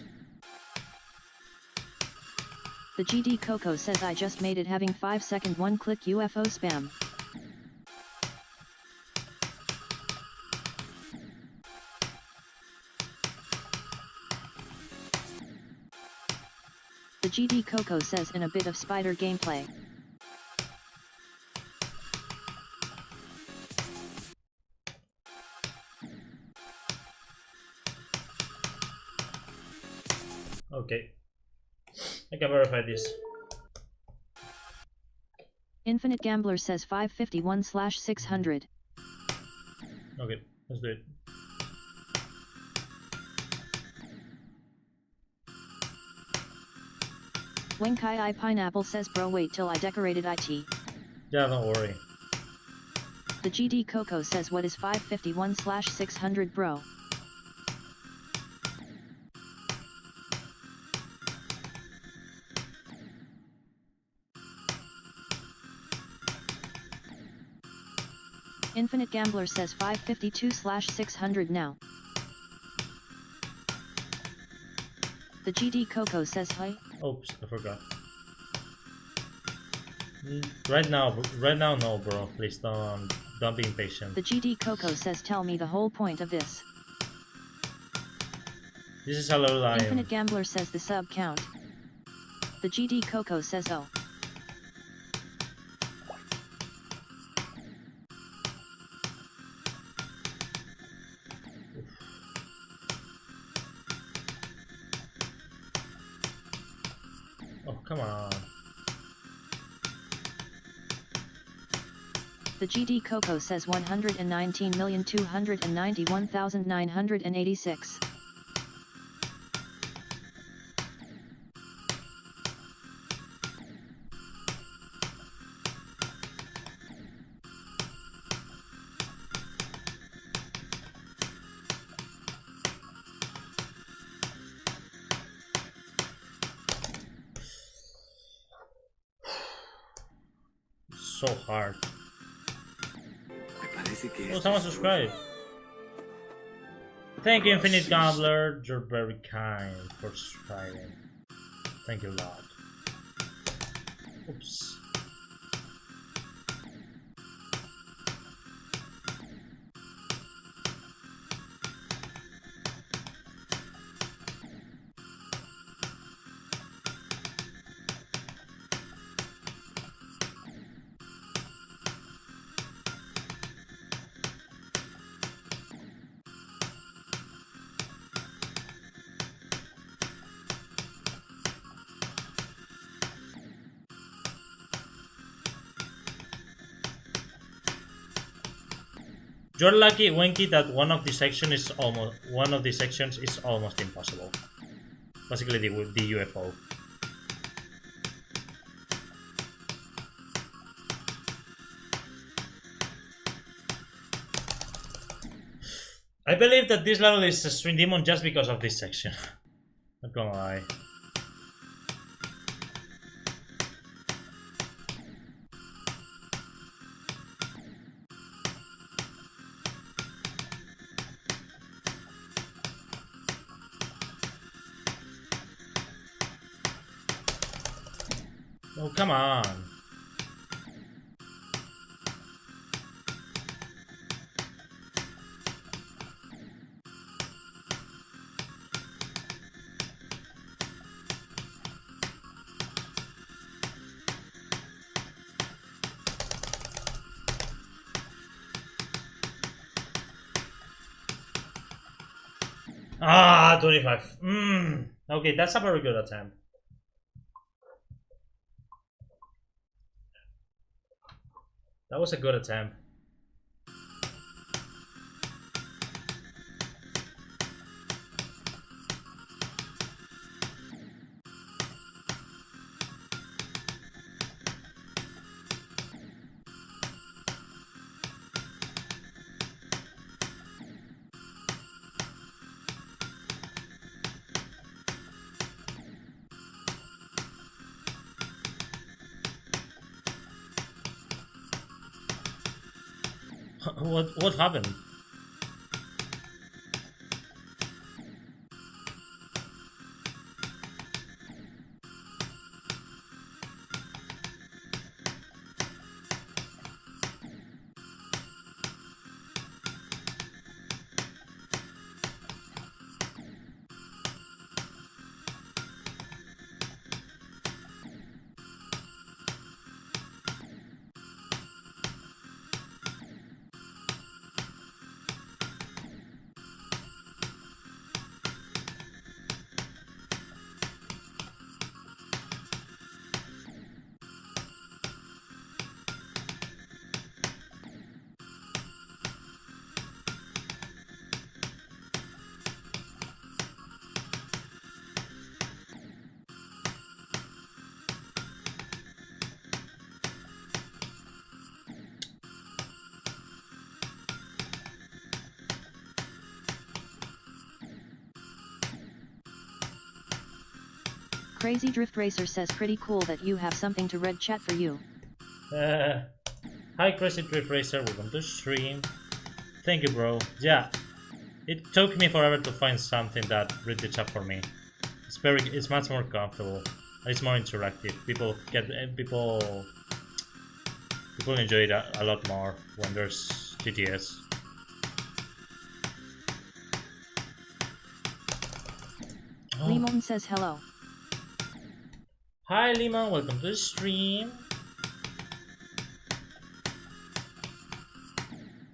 The GD Coco says I just made it having 5-second one-click UFO spam. The GD Coco says in a bit of spider gameplay. Okay, I can verify this. Infinite Gambler says 551/600. Okay, let's do it. When Kai I Pineapple says bro wait till I decorated IT. Yeah, don't worry. The GD Coco says what is 551/600 bro? Infinite Gambler says 552/600 now. The GD Coco says hi. Oops, I forgot. Right now, no, bro. Please don't be impatient. The GD Coco says tell me the whole point of this. This is a low line. Infinite Gambler says the sub count. The GD Coco says oh. Oh, come on. The GD Coco says 119,291,986. So hard. Oh, someone subscribed. Thank you, Infinite Gambler. You're very kind for subscribing. Thank you a lot. Oops. You're lucky, Wenky, that one of the sections is almost impossible. Basically, the UFO. I believe that this level is a Stream Demon just because of this section. Not gonna lie. Oh, come on. Ah, 25. Okay, that's a very good attempt. That was a good attempt. What happened? Crazy Drift Racer says pretty cool that you have something to read chat for you. Hi Crazy Drift Racer, welcome to stream. Thank you, bro. Yeah, it took me forever to find something that read the chat for me. It's much more comfortable. It's more interactive. People enjoy it a lot more when there's GTS. Limon says hello. Hi Limon, welcome to the stream.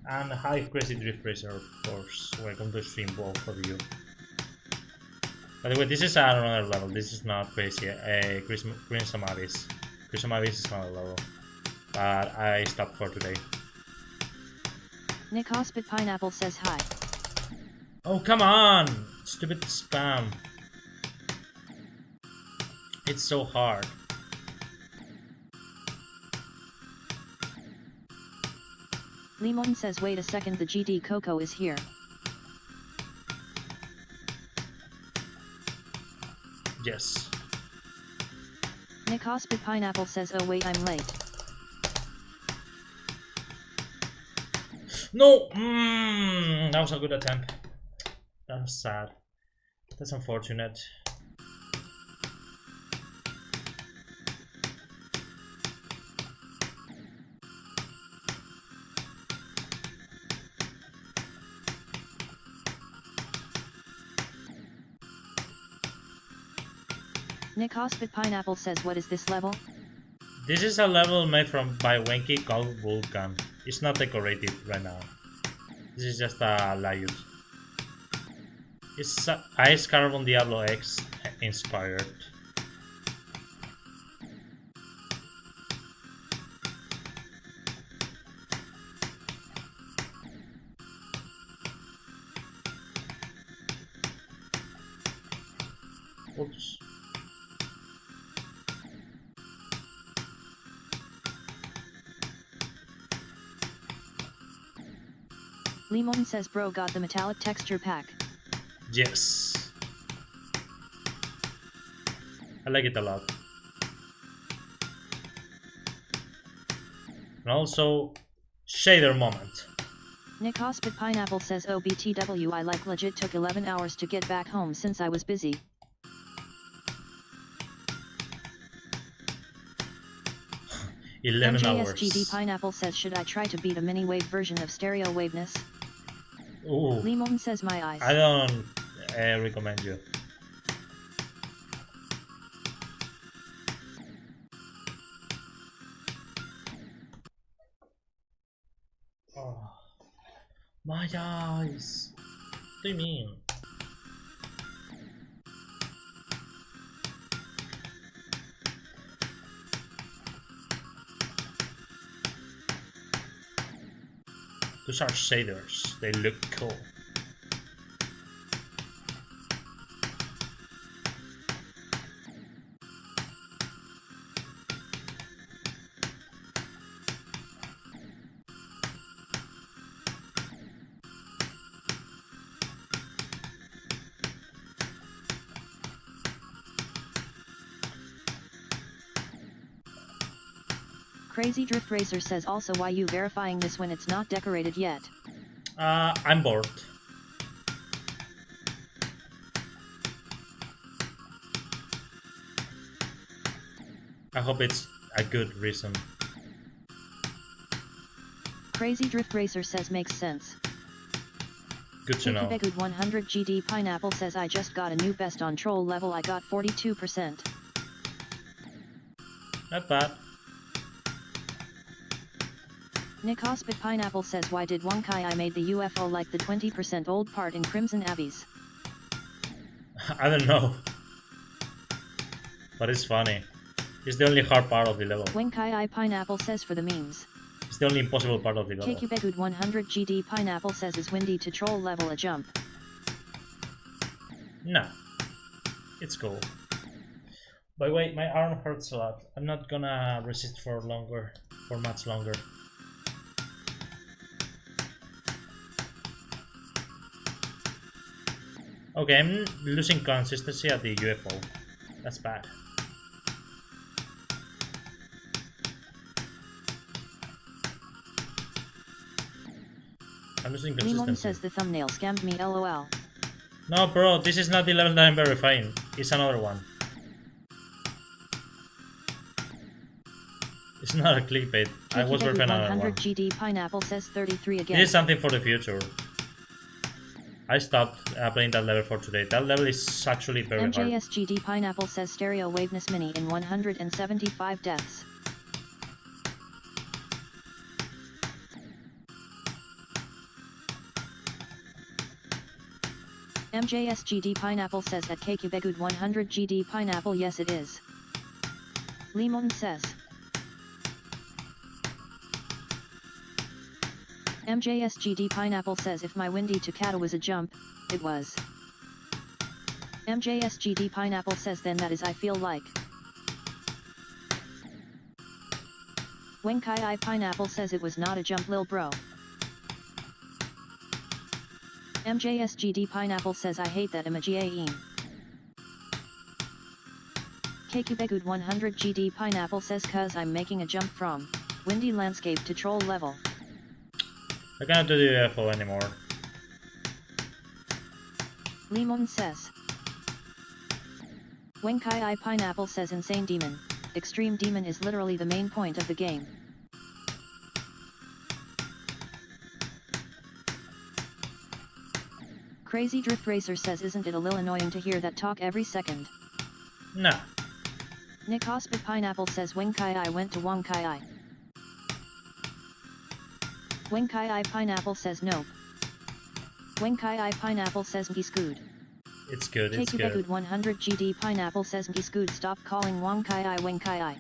And hi Crazy Drift Racer, of course. Welcome to the stream, both of you. By the way, this is another level. This is not crazy. Crimson Abyss. Crimson Abyss is another level. But I stopped for today. Nick Hospit Pineapple says hi. Oh, come on! Stupid spam. It's so hard. Limon says wait a second, the GD Coco is here. Yes. Nick Hospit Pineapple says oh wait, I'm late. No! That was a good attempt. That was sad. That's unfortunate. Nick Hospit Pineapple says what is this level? This is a level made by Wenki called Vulcan. It's not decorated right now. This is just a layout. It's Ice Carbon Diablo X inspired. Oops. Limon says bro got the metallic texture pack. Yes. I like it a lot. And also, shader moment. Nick Hospit Pineapple says OBTW I like legit took 11 hours to get back home since I was busy. MJSGD Pineapple says should I try to beat a mini wave version of stereo waveness? Ooh. Limon says my eyes. I don't recommend you. Oh. My eyes. What do you mean? Those are shaders. They look cool. Crazy Drift Racer says also why you verifying this when it's not decorated yet? I'm bored. I hope it's a good reason. Crazy Drift Racer says makes sense. Good to know. Good 100 GD Pineapple says I just got a new best on troll level. I got 42%. Not bad. Nick Hospit Pineapple says why did Wonkai I made the UFO like the 20% old part in Crimson Abbeys? I don't know. But it's funny. It's the only hard part of the level. Wonkai I Pineapple says for the memes. It's the only impossible part of the level. KQBegud 100 GD Pineapple says is windy to troll level a jump. Nah. It's cool. By the way, my arm hurts a lot. I'm not gonna resist for much longer. Okay, I'm losing consistency at the UFO. That's bad. I'm losing consistency. Limon says the thumbnail scammed me LOL. No bro, this is not the level that I'm verifying. It's another one. It's not a clickbait. I was verifying another 100 one. GD Pineapple says 33 again. This is something for the future. I stopped playing that level for today. That level is actually very hard. MJSGD Pineapple says stereo waveness mini in 175 deaths. MJSGD Pineapple says at KQBegud 100 GD Pineapple yes it is. Limon says. MJSGD Pineapple says if my windy to Kata was a jump, it was. MJSGD Pineapple says then that is I feel like. Wenkai I Pineapple says it was not a jump lil bro. MJSGD Pineapple says I hate that emoji aim. KQBegud 100 GD Pineapple says cuz I'm making a jump from windy landscape to troll level. I cannot do the UFO anymore. Limon says. Wenkai I Pineapple says insane demon. Extreme demon is literally the main point of the game. Crazy Drift Racer says isn't it a little annoying to hear that talk every second? Nah. Nick Hospit Pineapple says Wenkai I went to Wonkai I. Wenkai I Pineapple says nope. Wenkai I Pineapple says he's good. It's good, it's good. KQBegud 100 GD Pineapple says he's good. Stop calling Wonkai I Wenkai I.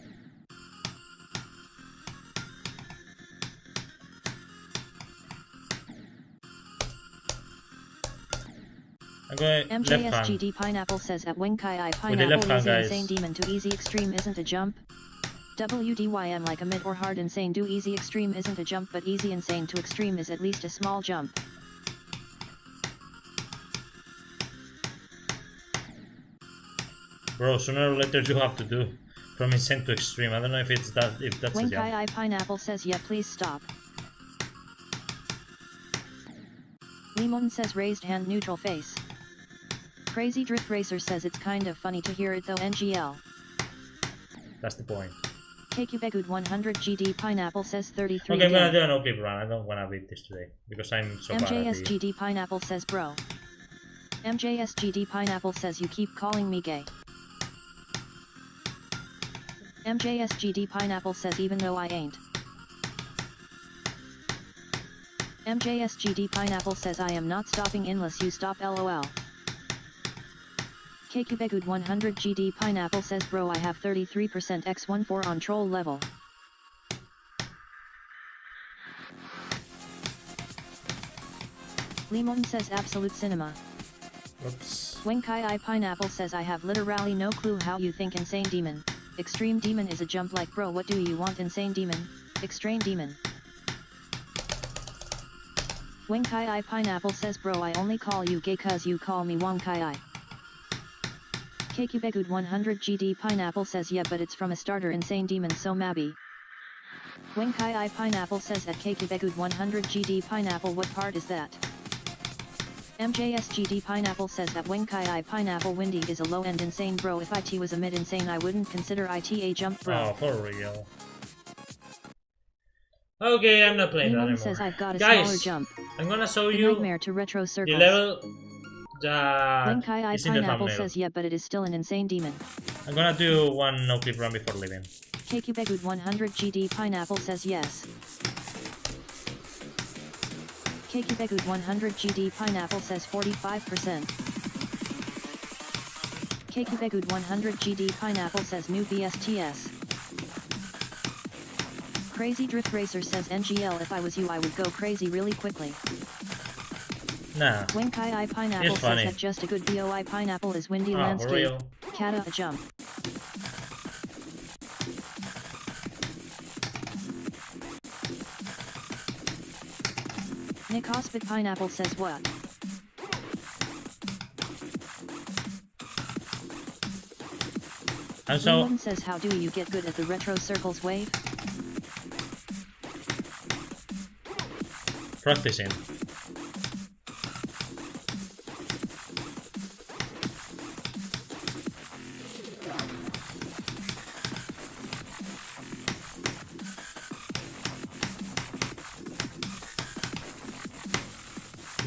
I'm going MJSGD Pineapple says at Wenkai I Pineapple is insane demon to easy extreme isn't a jump. WDYM like a mid or hard insane do easy extreme isn't a jump but easy insane to extreme is at least a small jump. Bro, sooner or later you have to do from insane to extreme. I don't know if it's that, if that's When a jump. Kai Pineapple says yeah, please stop. Limon says raised hand neutral face. Crazy Drift Racer says it's kind of funny to hear it though NGL. That's the point. KQBegud 100 GD Pineapple says 33 Okay, I'm gonna again. do a no clip run. I don't wanna beat this today because I'm so bad at the... MJSGD Pineapple says bro. MJSGD Pineapple says you keep calling me gay. MJSGD Pineapple says even though I ain't. MJSGD Pineapple says I am not stopping unless you stop lol. KQBegud 100 GD Pineapple says bro I have 33% x14 on troll level. Limon says absolute cinema. Oops. Wenkai Pineapple says I have literally no clue how you think insane demon. Extreme demon is a jump like bro what do you want insane demon? Extreme demon. Wenkai Pineapple says bro I only call you gay cause you call me Wonkai. KQBegud 100 GD Pineapple says yeah but it's from a starter insane demon so maybe. Wenkai Pineapple says at KQBegud 100 GD Pineapple what part is that? MJSGD Pineapple says that Wenkai Pineapple Windy is a low-end insane bro if IT was a mid-insane I wouldn't consider it a jump bro. Oh, for real. Okay, I'm not playing that Limon anymore. says I've got a Guys, smaller jump. I'm gonna show The you nightmare to retro the circles. level that Wenkai is in the Pineapple thumbnail. says yeah but it is still an insane demon. I'm gonna do one no clip run before leaving. KQBegud 100 GD Pineapple says yes. KQBegud 100 GD Pineapple says 45%. KQBegud 100 GD Pineapple says new BSTS. Crazy Drift Racer says NGL if I was you I would go crazy really quickly. Nah. Wenkai Pineapple It's says funny. that just a good BOI Pineapple is windy For landscape. real. Kata a jump. Nick Hospit Pineapple says what? And so, Limon says how do you get good at the retro circles wave? practicing.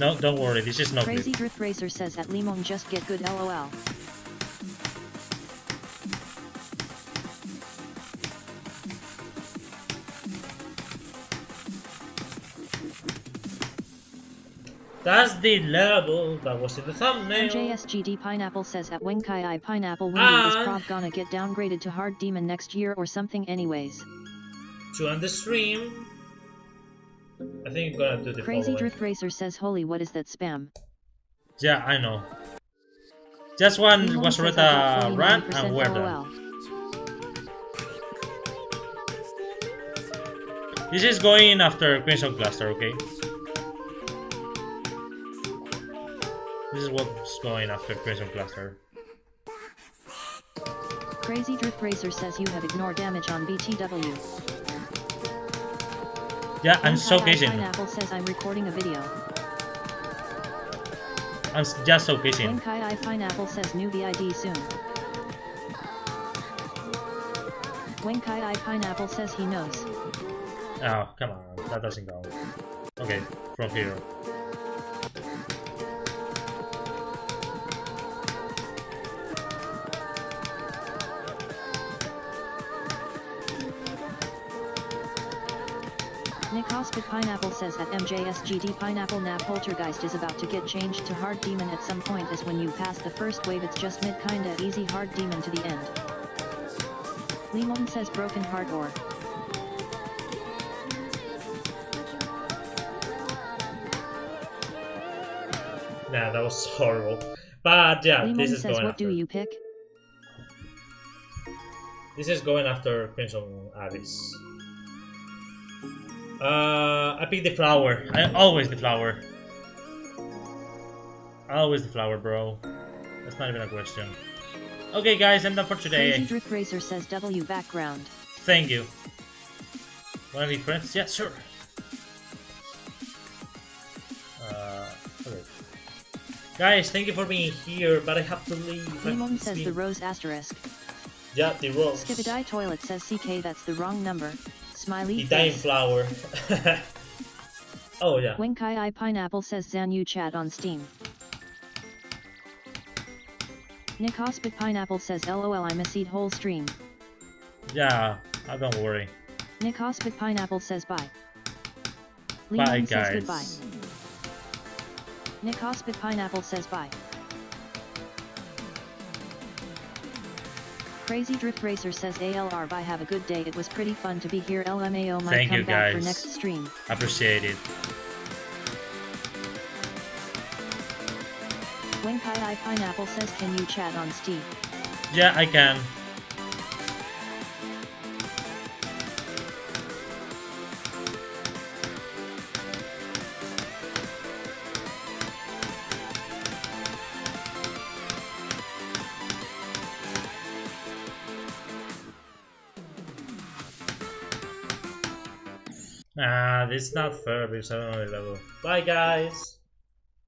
No, don't worry, this is not Crazy good. Drift Racer says at Limon just get good lol. That's the level that was in the thumbnail. MJSGD Pineapple says at Wenkai Pineapple Windy is And prob gonna get downgraded to hard demon next year or something anyways. to end the stream, I think I'm gonna do the Crazy following. Drift Racer says holy what is that spam? Yeah, I know. Just one Limon was says read I got a run 49% and we're done. LOL. This is going after Crimson Cluster, okay? This is what's going after Crimson Cluster. Crazy Drift Racer says you have ignored damage on BTW. Yeah, I'm Wenkai showcasing. Pineapple says I'm recording a video. I'm just showcasing. Wenkai Pineapple says new VID soon. Wenkai Pineapple says he knows. Oh, come on, that doesn't go. Okay, from here. Nick Hospit Pineapple says that MJSGD Pineapple Nap Poltergeist is about to get changed to hard demon at some point as when you pass the first wave it's just mid kinda easy hard demon to the end. Limon says broken heart or. Nah, that was horrible. But yeah, Limon this is says going what after. do you pick? This is going after Crimson Abyss. I pick the flower. I always the flower. Always the flower, bro. That's not even a question. Okay, guys, I'm done for Crazy today. Drift Racer says W background. Thank you. Wanna be friends? Yeah, sure. Okay. Guys, thank you for being here, but I have to leave. Demon It's says been- the rose asterisk. Yeah, the rose. Skibidi Toilet says CK, that's the wrong number. Smiley The dying face. flower. Oh, yeah. Wenkai I Pineapple says Zanyu chat on Steam. Nick Hospit Pineapple says LOL I miss eat whole stream. Yeah, don't worry. Nick Hospit Pineapple says bye. Bye, Leon says guys. goodbye. Nick Hospit Pineapple says bye. Crazy Drift Racer says ALR bye, have a good day, it was pretty fun to be here, LMAO might Thank come you, back for guys. next stream. Appreciate it. Wenkai I Pineapple says can you chat on Steam? Yeah, I can. This is not fair because I don't know the level. Bye, guys.